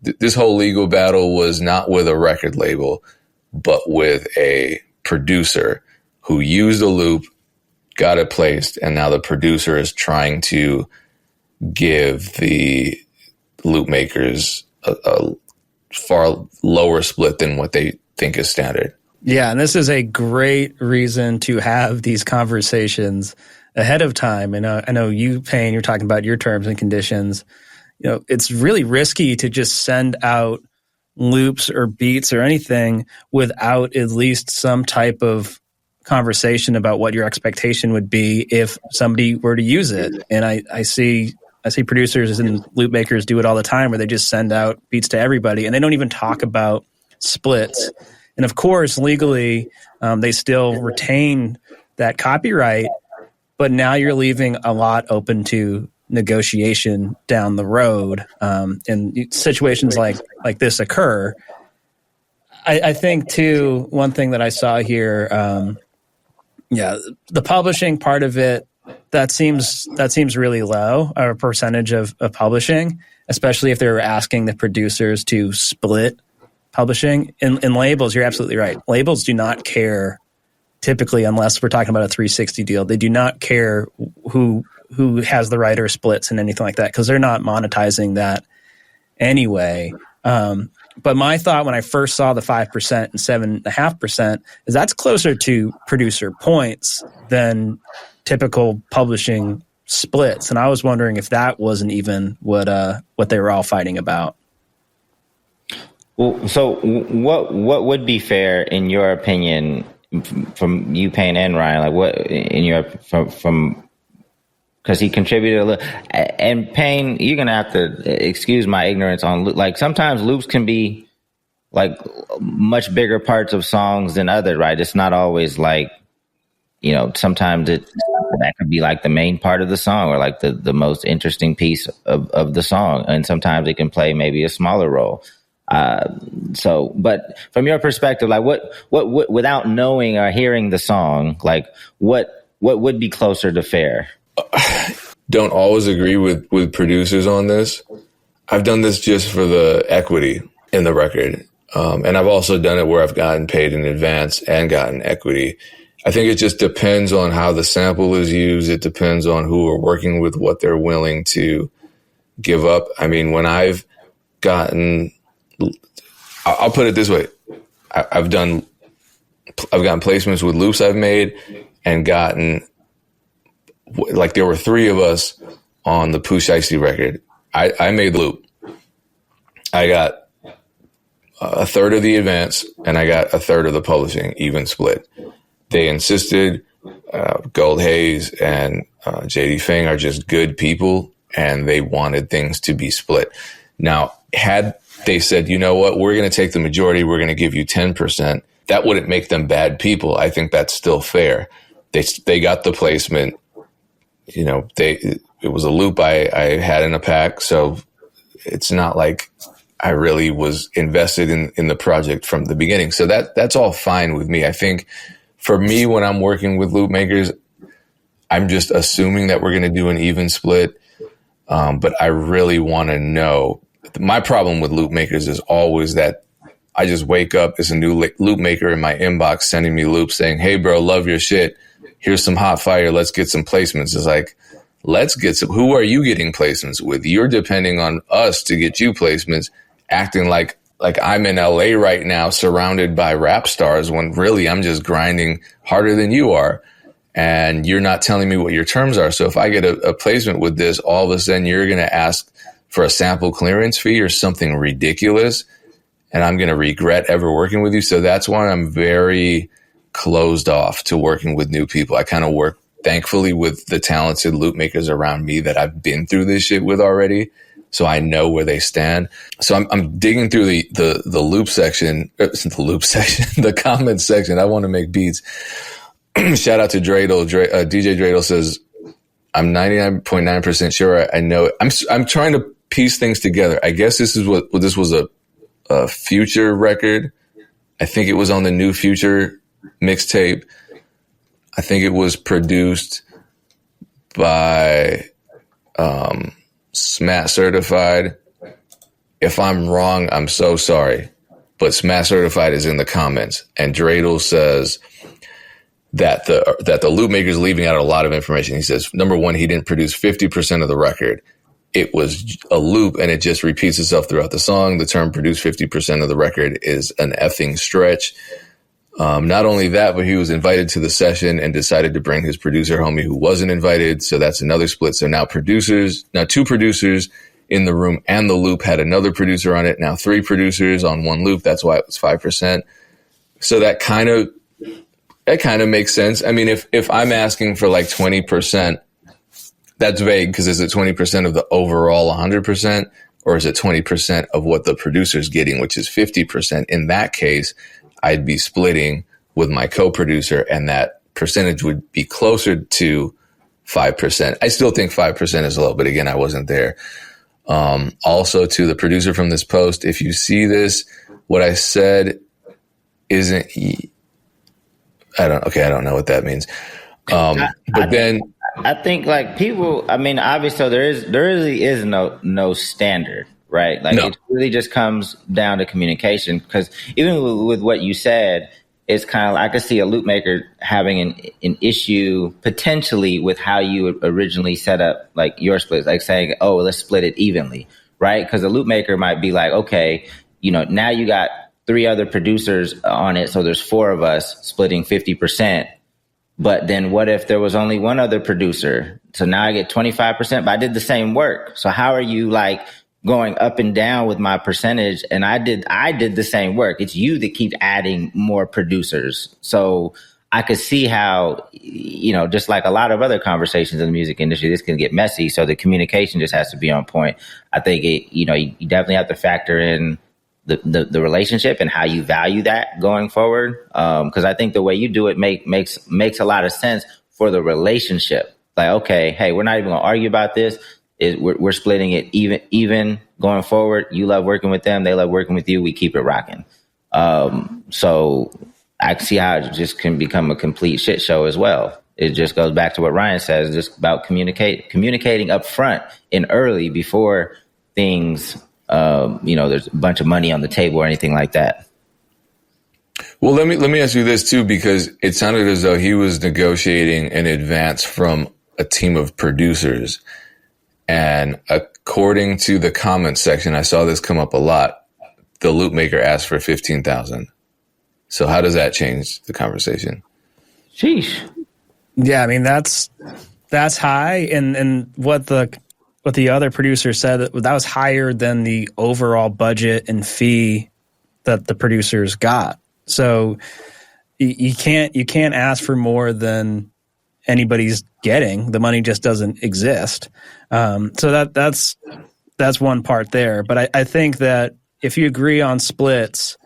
this whole legal battle was not with a record label, but with a producer who used a loop, got it placed, and now the producer is trying to give the loop makers a far lower split than what they think is standard. Yeah, and this is a great reason to have these conversations ahead of time. And I know you, Payne, you're talking about your terms and conditions. It's really risky to just send out loops or beats or anything without at least some type of conversation about what your expectation would be if somebody were to use it. And I see I see producers and loop makers do it all the time where they just send out beats to everybody and they don't even talk about splits. And of course, legally, they still retain that copyright, but now you're leaving a lot open to negotiation down the road. And situations like this occur. I think too, one thing that I saw here, the publishing part of it, that seems really low, a percentage of publishing, especially if they were asking the producers to split publishing. In labels, you're absolutely right. Labels do not care typically, unless we're talking about a 360 deal. They do not care who has the right or splits and anything like that, because they're not monetizing that anyway. But my thought when I first saw the 5% and 7.5% is that's closer to producer points than typical publishing splits. And I was wondering if that wasn't even what they were all fighting about. Well, so what would be fair in your opinion, from you, Payne, and Ryan? Like, what in your from because he contributed a little. And Payne, you're gonna have to excuse my ignorance on like sometimes loops can be like much bigger parts of songs than others, right? It's not always like, you know, sometimes that could be like the main part of the song or like the most interesting piece of the song, and sometimes it can play maybe a smaller role. So, but from your perspective, like what without knowing or hearing the song, like what would be closer to fair? Don't always agree with producers on this. I've done this just for the equity in the record. And I've also done it where I've gotten paid in advance and gotten equity. I think it just depends on how the sample is used. It depends on who we're working with, what they're willing to give up. I mean, when I've gotten, I'll put it this way. I've gotten placements with loops I've made and gotten, like there were 3 of us on the Pooh Shiesty record. I made the loop. I got a third of the advance and I got a third of the publishing, even split. They insisted. Gold Hayes and JD Feng are just good people, and they wanted things to be split. Now, had they said, you know what, we're going to take the majority, we're going to give you 10%, that wouldn't make them bad people. I think that's still fair. They got the placement. You know, it was a loop I had in a pack, so it's not like I really was invested in the project from the beginning. So that's all fine with me. I think for me, when I'm working with loop makers, I'm just assuming that we're going to do an even split. But I really want to know. My problem with loop makers is always that I just wake up as a new loop maker in my inbox sending me loops saying, hey, bro, love your shit. Here's some hot fire. Let's get some placements. It's like, let's get some. Who are you getting placements with? You're depending on us to get you placements, acting like I'm in LA right now surrounded by rap stars when really I'm just grinding harder than you are. And you're not telling me what your terms are. So if I get a placement with this, all of a sudden you're going to ask for a sample clearance fee or something ridiculous. And I'm going to regret ever working with you. So that's why I'm very closed off to working with new people. I kind of work, thankfully, with the talented loop makers around me that I've been through this shit with already. So I know where they stand. So I'm digging through the loop section, the comment section. I want to make beats. Shout out to Dreidel. DJ Dreidel says, I'm 99.9% sure I know it. I'm trying to piece things together. I guess this is what this was a Future record. I think it was on the new Future mixtape. I think it was produced by Smat Certified. If I'm wrong, I'm so sorry. But Smat Certified is in the comments. And Dreidel says that the loop maker is leaving out a lot of information. He says, number one, he didn't produce 50% of the record. It was a loop and it just repeats itself throughout the song. The term produce 50% of the record is an effing stretch. Not only that, but he was invited to the session and decided to bring his producer homie who wasn't invited. So that's another split. So now two producers in the room and the loop had another producer on it. Now 3 producers on one loop. That's why it was 5%. So that kind of makes sense. I mean, if I'm asking for like 20%, that's vague because is it 20% of the overall 100%, or is it 20% of what the producer's getting, which is 50%? In that case, I'd be splitting with my co-producer, and that percentage would be closer to 5%. I still think 5% is low, but again, I wasn't there. Also, to the producer from this post, if you see this, what I said isn't. I don't know what that means. I think like people. I mean, obviously, there really is no standard, right? Like it really just comes down to communication. Because even with what you said, it's kind of I could see a Loopmaker having an issue potentially with how you originally set up like your splits, like saying, "Oh, let's split it evenly," right? Because a Loopmaker might be like, "Okay, now you got 3 other producers on it, so there's 4 of us splitting 50%." But then what if there was only 1 other producer? So now I get 25%, but I did the same work. So how are you like going up and down with my percentage? And I did the same work. It's you that keep adding more producers. So I could see how, just like a lot of other conversations in the music industry, this can get messy. So the communication just has to be on point. I think you definitely have to factor in the relationship and how you value that going forward. Because I think the way you do it makes a lot of sense for the relationship. Like, okay, hey, we're not even gonna argue about this. We're splitting it even going forward. You love working with them, they love working with you. We keep it rocking. So I see how it just can become a complete shit show as well. It just goes back to what Ryan says, just about communicating up front and early before things. There's a bunch of money on the table or anything like that. Well, let me ask you this too, because it sounded as though he was negotiating an advance from a team of producers. And according to the comments section, I saw this come up a lot. The Loopmaker asked for $15,000. So how does that change the conversation? Sheesh. Yeah, I mean that's high, and what the other producer said that was higher than the overall budget and fee that the producers got. So you can't ask for more than anybody's getting. The money just doesn't exist. So that's one part there. But I think that if you agree on splits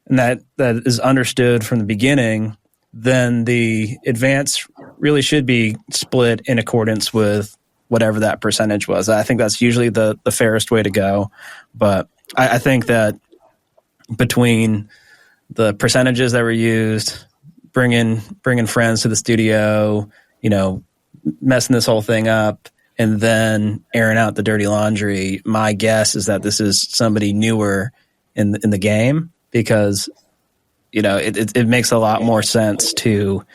and that is understood from the beginning, then the advance really should be split in accordance with whatever that percentage was. I think that's usually the fairest way to go. But I think that between the percentages that were used, bringing friends to the studio, messing this whole thing up, and then airing out the dirty laundry, my guess is that this is somebody newer in the game, because it makes a lot more sense to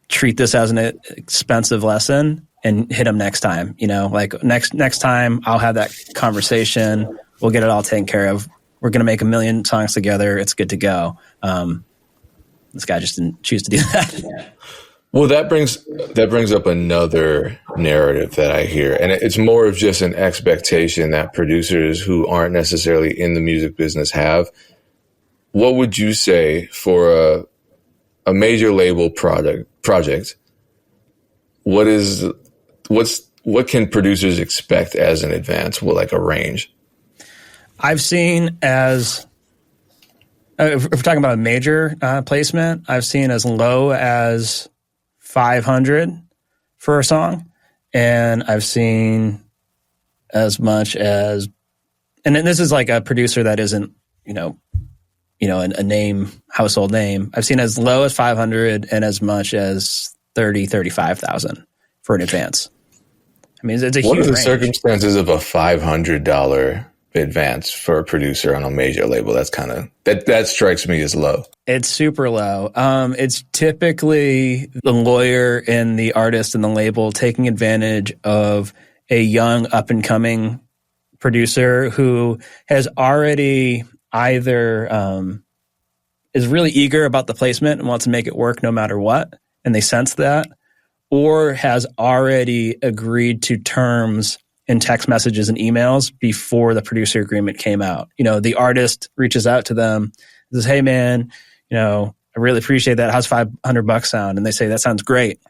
treat this as an expensive lesson and hit them next time. Like next time I'll have that conversation. We'll get it all taken care of. We're going to make 1 million songs together. It's good to go. This guy just didn't choose to do that. Well, that brings up another narrative that I hear, and it's more of just an expectation that producers who aren't necessarily in the music business have. What would you say for a major label project? What can producers expect as an advance? Well, like a range. I've seen if we're talking about a major placement, I've seen as low as 500 for a song, and I've seen as much as, and this is like a producer that isn't a household name. I've seen as low as 500 and as much as 35,000 for an advance. I mean, it's a huge range. What are the circumstances of a $500 advance for a producer on a major label? That's that strikes me as low. It's super low. It's typically the lawyer and the artist and the label taking advantage of a young up and coming producer who has already either is really eager about the placement and wants to make it work no matter what, and they sense that, or has already agreed to terms in text messages and emails before the producer agreement came out. The artist reaches out to them, says, "Hey man, I really appreciate that. How's $500 sound?" And they say, "That sounds great."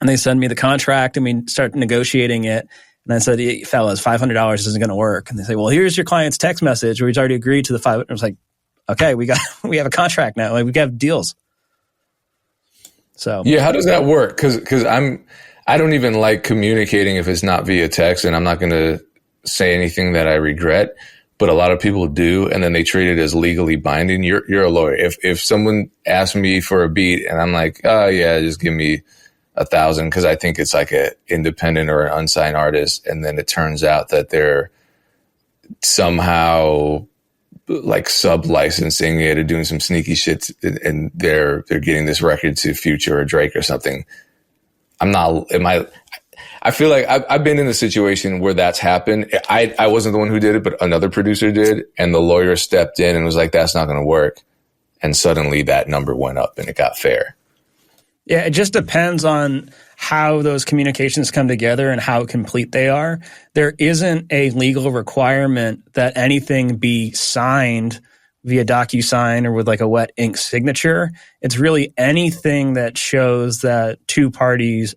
And they send me the contract and we start negotiating it. And I said, hey, fellas, $500 isn't going to work. And they say, well, here's your client's text message where he's already agreed to the $500. I was like, okay, we have a contract now. Like, we got deals. So yeah, how does that work? Because I don't even like communicating if it's not via text, and I'm not going to say anything that I regret. But a lot of people do, and then they treat it as legally binding. You're a lawyer. If someone asks me for a beat and I'm like, oh yeah, just give me $1,000 because I think it's like a independent or an unsigned artist, and then it turns out that they're somehow like sub-licensing it or doing some sneaky shit, and they're getting this record to Future or Drake or something. I feel like I've been in a situation where that's happened. I wasn't the one who did it, but another producer did, and the lawyer stepped in and was like, that's not going to work. And suddenly that number went up and it got fair. Yeah, it just depends on how those communications come together and how complete they are. There isn't a legal requirement that anything be signed via DocuSign or with like a wet ink signature. It's really anything that shows that two parties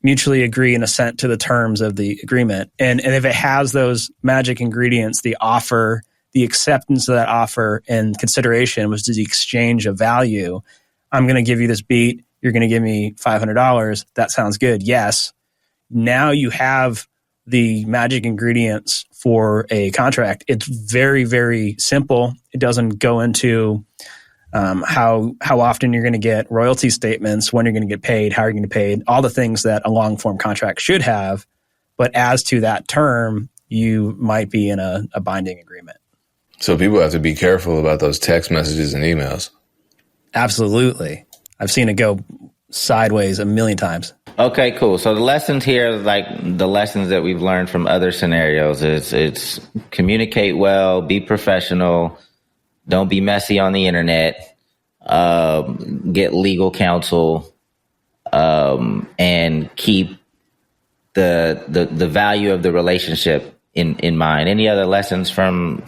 mutually agree and assent to the terms of the agreement. And if it has those magic ingredients, the offer, the acceptance of that offer and consideration, which is the exchange of value. I'm going to give you this beat. You're going to give me $500. That sounds good. Yes. Now you have the magic ingredients for a contract. It's very, very simple. It doesn't go into how often you're going to get royalty statements, when you're going to get paid, how you're going to get paid, all the things that a long form contract should have. But as to that term, you might be in a binding agreement. So people have to be careful about those text messages and emails. Absolutely. I've seen it go sideways a million times. Okay, cool. So the lessons here, like the lessons that we've learned from other scenarios, it's communicate well, be professional, don't be messy on the internet, get legal counsel, and keep the value of the relationship in mind. Any other lessons from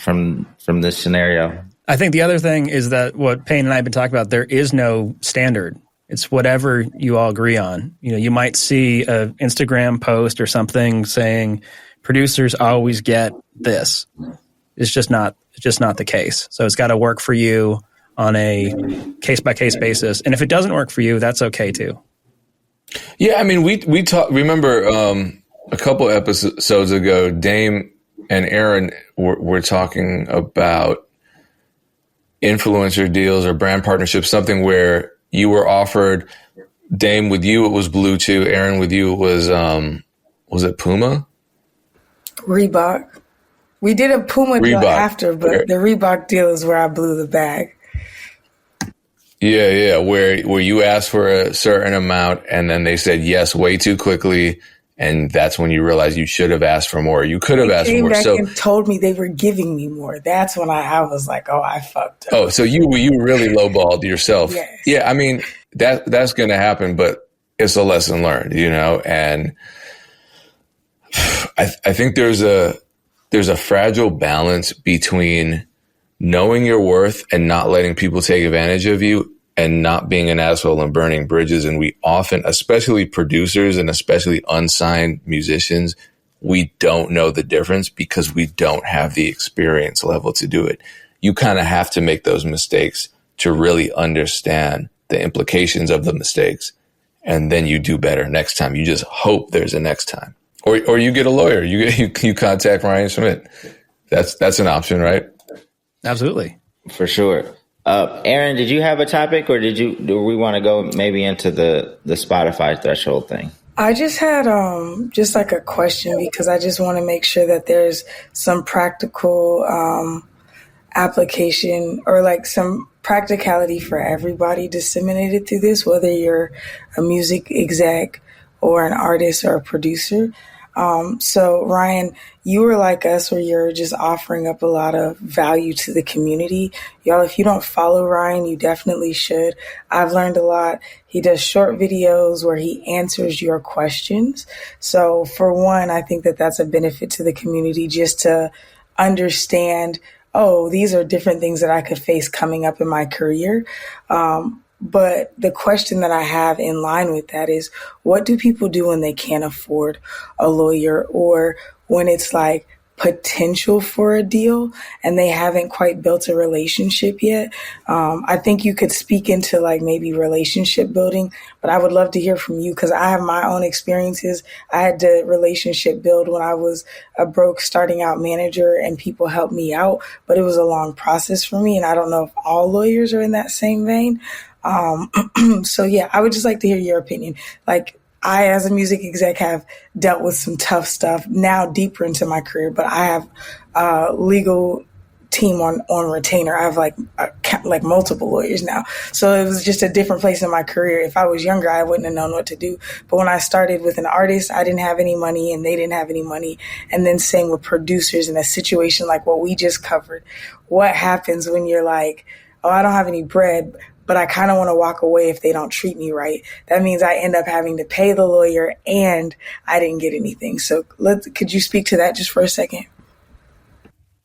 this scenario? I think the other thing is that what Payne and I have been talking about, there is no standard. It's whatever you all agree on. You know, you might see an Instagram post or something saying producers always get this. It's just not the case. So it's got to work for you on a case by case basis. And if it doesn't work for you, that's okay too. Yeah, I mean, we talked. Remember a couple episodes ago, Dame and Aaron were talking about influencer deals or brand partnerships, something where you were offered. Dame, with you it was Blue Chew. Aaron, with you it was it Puma? Reebok. We did a Puma deal after, but the Reebok deal is where I blew the bag. Yeah, where you asked for a certain amount and then they said yes way too quickly, and that's when you realize you should have asked for more. You could have asked for more. They came back and told me they were giving me more. That's when I was like, oh, I fucked up. Oh, so you really lowballed yourself. Yes. Yeah, I mean, that's going to happen, but it's a lesson learned, you know, and I think there's a fragile balance between knowing your worth and not letting people take advantage of you and not being an asshole and burning bridges. And we often, especially producers and especially unsigned musicians, we don't know the difference because we don't have the experience level to do it. You kind of have to make those mistakes to really understand the implications of the mistakes. And then you do better next time. You just hope there's a next time. Or you get a lawyer. You contact Ryan Schmidt. That's an option, right? Absolutely. For sure. Aaron, did you have a topic, or do we want to go maybe into the Spotify threshold thing? I just had just like a question, because I just want to make sure that there's some practical application or like some practicality for everybody disseminated through this, whether you're a music exec or an artist or a producer. So Ryan, you were like us, where you're just offering up a lot of value to the community. Y'all, if you don't follow Ryan, you definitely should. I've learned a lot. He does short videos where he answers your questions. So for one, I think that that's a benefit to the community, just to understand, oh, these are different things that I could face coming up in my career. But the question that I have in line with that is, what do people do when they can't afford a lawyer, or when it's like potential for a deal and they haven't quite built a relationship yet? I think you could speak into like maybe relationship building, but I would love to hear from you because I have my own experiences. I had to relationship build when I was a broke starting out manager and people helped me out, but it was a long process for me. And I don't know if all lawyers are in that same vein. So yeah, I would just like to hear your opinion. Like, I, as a music exec, have dealt with some tough stuff now deeper into my career, but I have a legal team on retainer. I have like multiple lawyers now. So it was just a different place in my career. If I was younger, I wouldn't have known what to do. But when I started with an artist, I didn't have any money and they didn't have any money. And then same with producers in a situation like what we just covered. What happens when you're like, oh, I don't have any bread, but I kind of want to walk away if they don't treat me right? That means I end up having to pay the lawyer and I didn't get anything. So could you speak to that just for a second?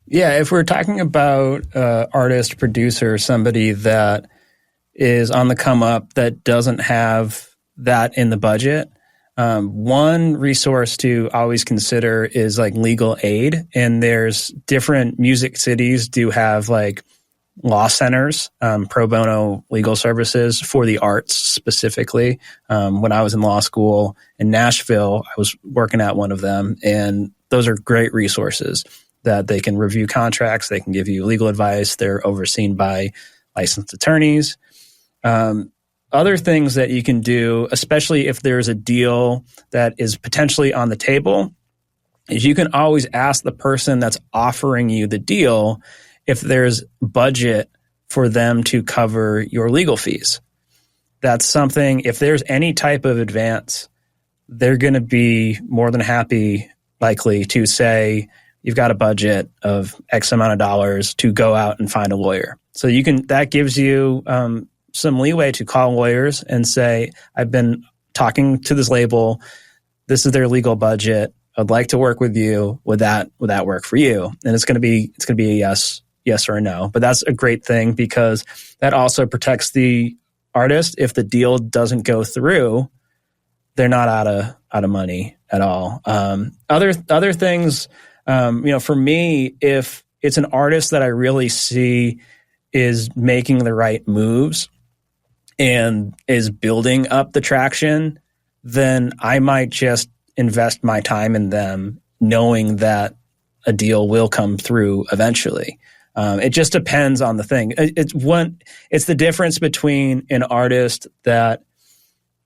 Yeah, if we're talking about artist, producer, somebody that is on the come up that doesn't have that in the budget, one resource to always consider is like legal aid. And there's different music cities do have like law centers, pro bono legal services for the arts specifically. When I was in law school in Nashville, I was working at one of them, and those are great resources that they can review contracts, they can give you legal advice, they're overseen by licensed attorneys. Other things that you can do, especially if there's a deal that is potentially on the table, is you can always ask the person that's offering you the deal if there's budget for them to cover your legal fees. That's something, if there's any type of advance, they're going to be more than happy, likely, to say, you've got a budget of X amount of dollars to go out and find a lawyer. So that gives you some leeway to call lawyers and say, I've been talking to this label, this is their legal budget, I'd like to work with you, would that work for you? And it's going to be a yes or a no. But that's a great thing because that also protects the artist. If the deal doesn't go through, they're not out of money at all. Other things, for me, if it's an artist that I really see is making the right moves and is building up the traction, then I might just invest my time in them knowing that a deal will come through eventually. It just depends on the thing. It's the difference between an artist that,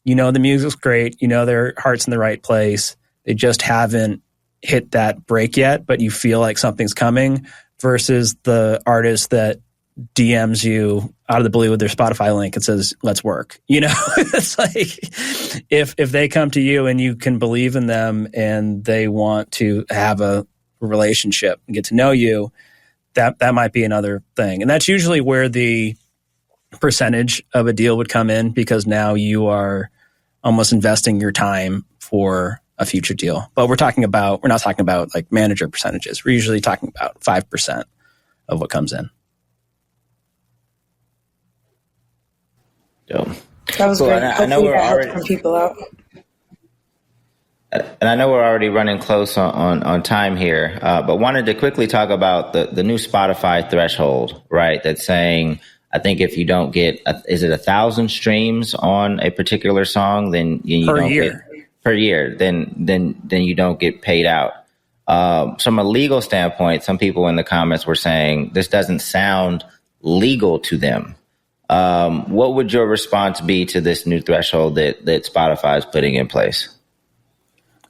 the music's great, their heart's in the right place, they just haven't hit that break yet, but you feel like something's coming, versus the artist that DMs you out of the blue with their Spotify link and says, let's work. It's like if they come to you and you can believe in them and they want to have a relationship and get to know you, that might be another thing. And that's usually where the percentage of a deal would come in, because now you are almost investing your time for a future deal. But we're not talking about like manager percentages. We're usually talking about 5% of what comes in. That was great. I know we're already helping people out. And I know we're already running close on time here, but wanted to quickly talk about the new Spotify threshold, right? That's saying, I think if you don't get, is it 1,000 streams on a particular song, then you don't get per year, then you don't get paid out. From a legal standpoint, some people in the comments were saying this doesn't sound legal to them. What would your response be to this new threshold that Spotify is putting in place?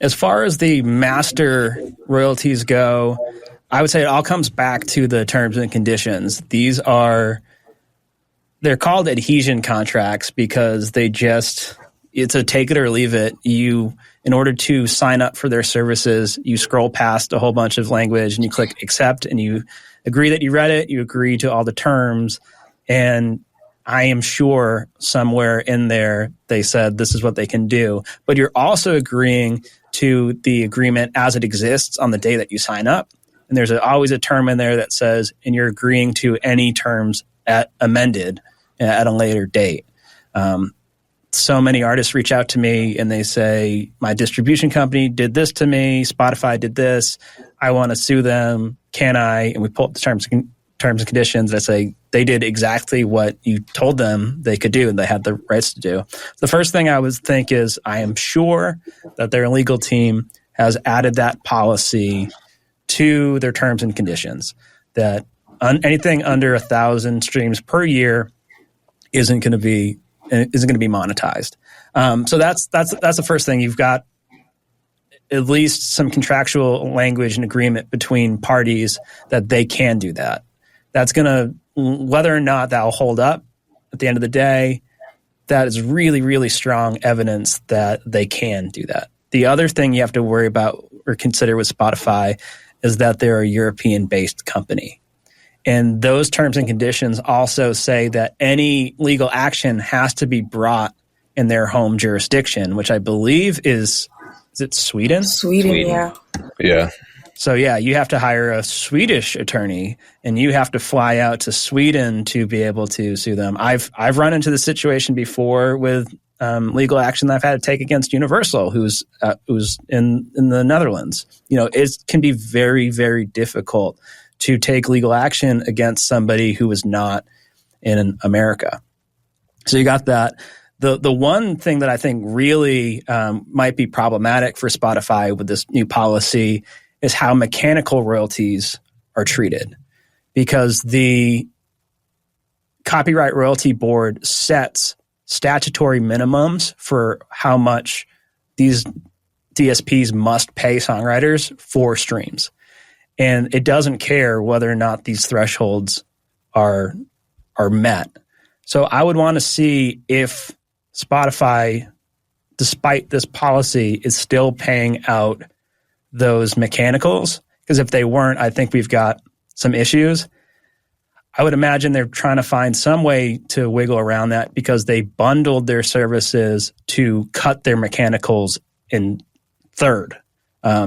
As far as the master royalties go, I would say it all comes back to the terms and conditions. They're called adhesion contracts because it's a take it or leave it. In order to sign up for their services, you scroll past a whole bunch of language and you click accept and you agree that you read it, you agree to all the terms, and I am sure somewhere in there they said this is what they can do. But you're also agreeing to the agreement as it exists on the day that you sign up. And there's always a term in there that says, and you're agreeing to any terms amended at a later date. So many artists reach out to me and they say, my distribution company did this to me. Spotify did this. I want to sue them. Can I? And we pull up the terms and conditions that say they did exactly what you told them they could do and they had the rights to do. The first thing I would think is I am sure that their legal team has added that policy to their terms and conditions, that anything under 1,000 streams per year isn't going to be monetized. So that's the first thing. You've got at least some contractual language and agreement between parties that they can do that. That's going to, whether or not that will hold up at the end of the day, that is really, really strong evidence that they can do that. The other thing you have to worry about or consider with Spotify is that they're a European-based company. And those terms and conditions also say that any legal action has to be brought in their home jurisdiction, which I believe is it Sweden? Sweden, yeah. Yeah. So yeah, you have to hire a Swedish attorney and you have to fly out to Sweden to be able to sue them. I've run into this situation before with legal action that I've had to take against Universal, who's in the Netherlands. It can be very, very difficult to take legal action against somebody who is not in America. So you got that. The one thing that I think really might be problematic for Spotify with this new policy is how mechanical royalties are treated, because the Copyright Royalty Board sets statutory minimums for how much these DSPs must pay songwriters for streams. And it doesn't care whether or not these thresholds are met. So I would want to see if Spotify, despite this policy, is still paying out those mechanicals. Because if they weren't, I think we've got some issues. I would imagine they're trying to find some way to wiggle around that because they bundled their services to cut their mechanicals in third.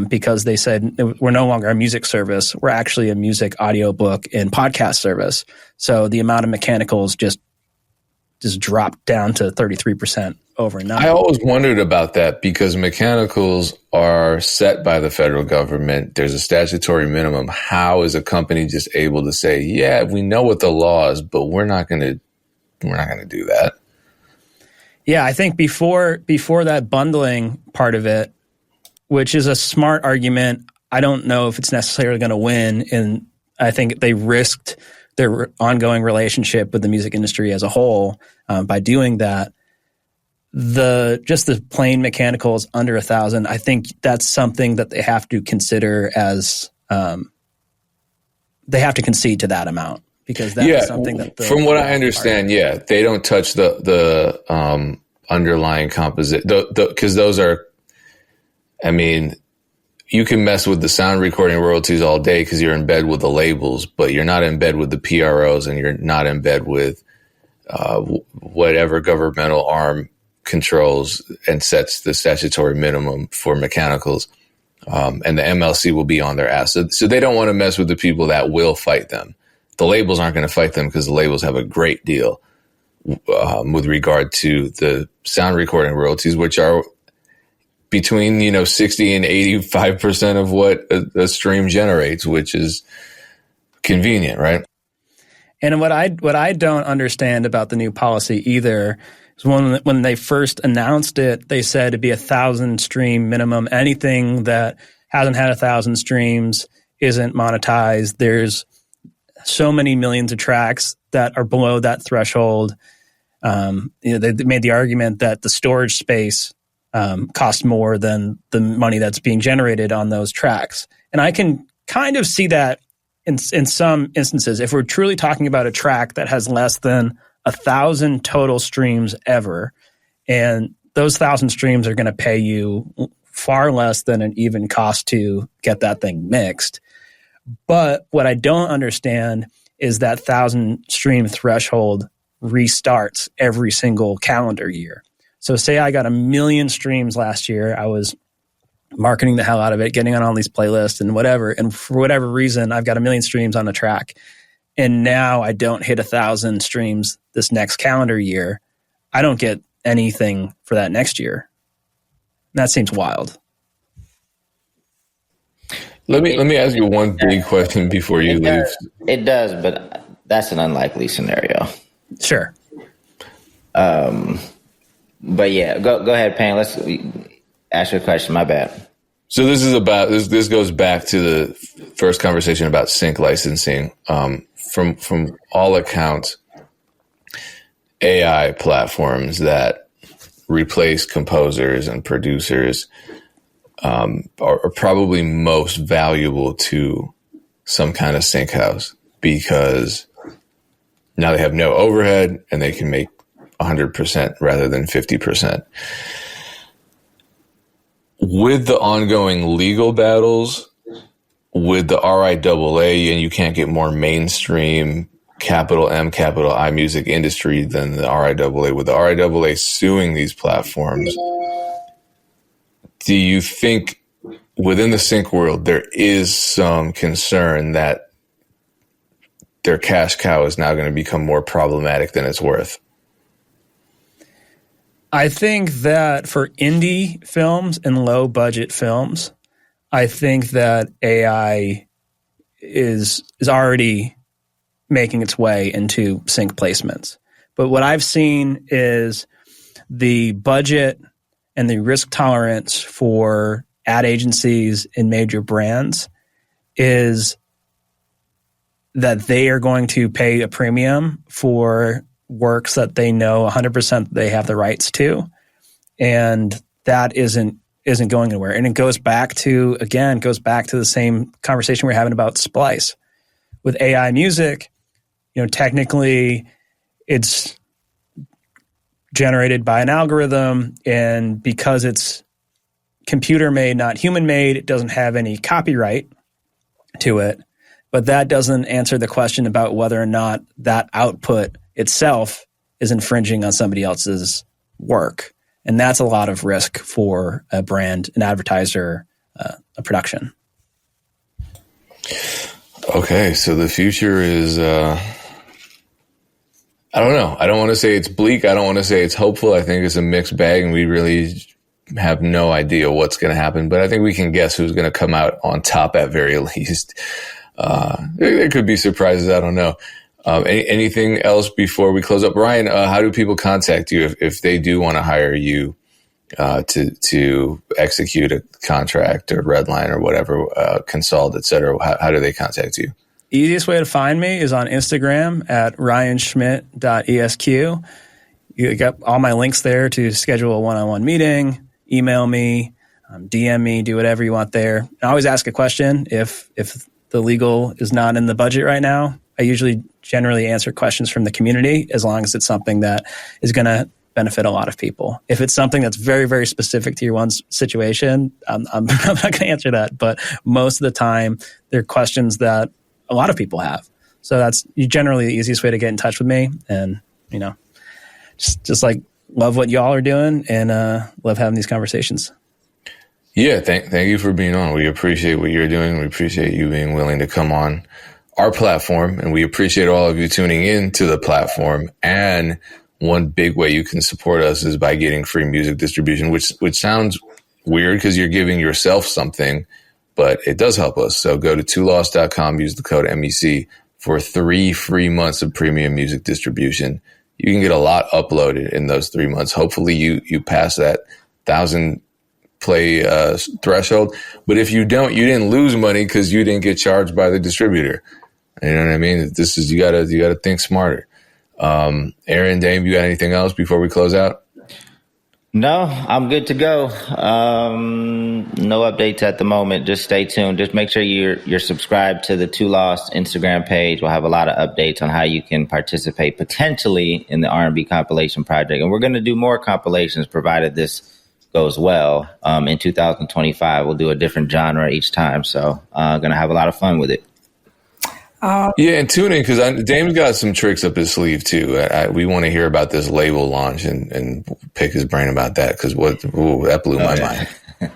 Because they said we're no longer a music service, we're actually a music audiobook and podcast service. So the amount of mechanicals just dropped down to 33% overnight. I always wondered about that because mechanicals are set by the federal government. There's a statutory minimum. How is a company just able to say, yeah, we know what the law is, but we're not going to do that? Yeah, I think before that bundling part of it, which is a smart argument, I don't know if it's necessarily going to win. And I think they risked their ongoing relationship with the music industry as a whole by doing that. Just the plain mechanicals under 1,000, I think that's something that they have to consider as they have to concede to that amount, because that's something that from what I understand, they don't touch the underlying composite because those are. I mean, you can mess with the sound recording royalties all day because you're in bed with the labels, but you're not in bed with the PROs and you're not in bed with whatever governmental arm controls and sets the statutory minimum for mechanicals. And the MLC will be on their ass. So they don't want to mess with the people that will fight them. The labels aren't going to fight them because the labels have a great deal with regard to the sound recording royalties, which are between 60 and 85% of what a stream generates, which is convenient, right? And what I don't understand about the new policy either is when they first announced it, they said it'd be 1,000 stream minimum. Anything that hasn't had 1,000 streams isn't monetized. There's so many millions of tracks that are below that threshold. They made the argument that the storage space cost more than the money that's being generated on those tracks. And I can kind of see that in some instances. If we're truly talking about a track that has less than 1,000 total streams ever, and those 1,000 streams are going to pay you far less than an even cost to get that thing mixed. But what I don't understand is that 1,000 stream threshold restarts every single calendar year. So say I got 1 million streams last year. I was marketing the hell out of it, getting on all these playlists and whatever. And for whatever reason, I've got 1 million streams on a track. And now I don't hit 1,000 streams this next calendar year. I don't get anything for that next year. That seems wild. Let me ask you one big question before you leave. It does, but that's an unlikely scenario. Sure. But yeah, go ahead, Payne. Let's ask your question. My bad. So this is about this goes back to the first conversation about sync licensing. From all accounts, AI platforms that replace composers and producers are probably most valuable to some kind of sync house, because now they have no overhead and they can make 100% rather than 50%. With the ongoing legal battles, with the RIAA, and you can't get more mainstream capital M, capital I music industry than the RIAA, with the RIAA suing these platforms, do you think within the sync world there is some concern that their cash cow is now going to become more problematic than it's worth? I think that for indie films and low budget films, I think that AI is already making its way into sync placements. But what I've seen is the budget and the risk tolerance for ad agencies and major brands is that they are going to pay a premium for works that they know 100% they have the rights to, and that isn't going anywhere. And it goes back to the same conversation we're having about Splice with AI music. Technically it's generated by an algorithm, and because it's computer made, not human made, it doesn't have any copyright to it. But that doesn't answer the question about whether or not that output itself is infringing on somebody else's work. And that's a lot of risk for a brand, an advertiser, a production. Okay, so the future is, I don't know. I don't want to say it's bleak. I don't want to say it's hopeful. I think it's a mixed bag, and we really have no idea what's going to happen. But I think we can guess who's going to come out on top at very least. There could be surprises. I don't know. Anything else before we close up? Ryan, how do people contact you if they do want to hire you to execute a contract or redline or whatever, consult, et cetera? How do they contact you? Easiest way to find me is on Instagram at ryanschmidt.esq. You got all my links there to schedule a one-on-one meeting, email me, DM me, do whatever you want there. I always ask a question if the legal is not in the budget right now. I usually generally answer questions from the community as long as it's something that is going to benefit a lot of people. If it's something that's very, very specific to your one's situation, I'm not going to answer that. But most of the time, they're questions that a lot of people have. So that's generally the easiest way to get in touch with me. And, just like love what y'all are doing and love having these conversations. Yeah, thank you for being on. We appreciate what you're doing. We appreciate you being willing to come on our platform, and we appreciate all of you tuning in to the platform. And one big way you can support us is by getting free music distribution, which sounds weird because you're giving yourself something, but it does help us. So go to tolost.com, use the code MEC for 3 free months of premium music distribution. You can get a lot uploaded in those 3 months. Hopefully you pass that 1,000 play threshold. But if you don't, you didn't lose money because you didn't get charged by the distributor. You know what I mean? This is, you gotta think smarter. Aaron, Dame, you got anything else before we close out? No, I'm good to go. No updates at the moment. Just stay tuned. Just make sure you're subscribed to the Two Lost Instagram page. We'll have a lot of updates on how you can participate potentially in the R&B compilation project. And we're going to do more compilations provided this goes well. In 2025, we'll do a different genre each time. So going to have a lot of fun with it. Yeah, and tune in because Dame's got some tricks up his sleeve too. We want to hear about this label launch and pick his brain about that because that blew my mind.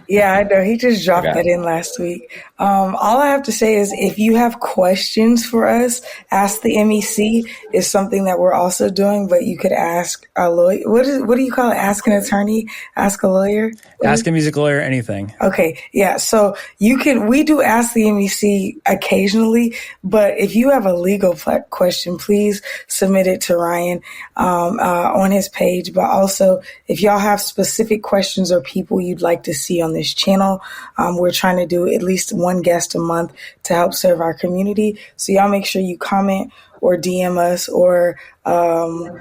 Yeah, I know. He just dropped that in last week. All I have to say is if you have questions for us, Ask the MEC is something that we're also doing, but you could ask a lawyer. What do you call it? Ask an attorney? Ask a lawyer? Ask a music lawyer anything. Okay, yeah. So we do Ask the MEC occasionally, but if you have a legal question, please submit it to Ryan on his page. But also, if y'all have specific questions or people you'd like to see on this channel, we're trying to do at least one guest a month to help serve our community. So y'all make sure you comment or DM us or,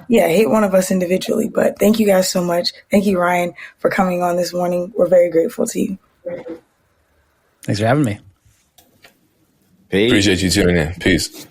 hit one of us individually. But thank you guys so much. Thank you, Ryan, for coming on this morning. We're very grateful to you. Thanks for having me. Peace. Appreciate you tuning in. Peace.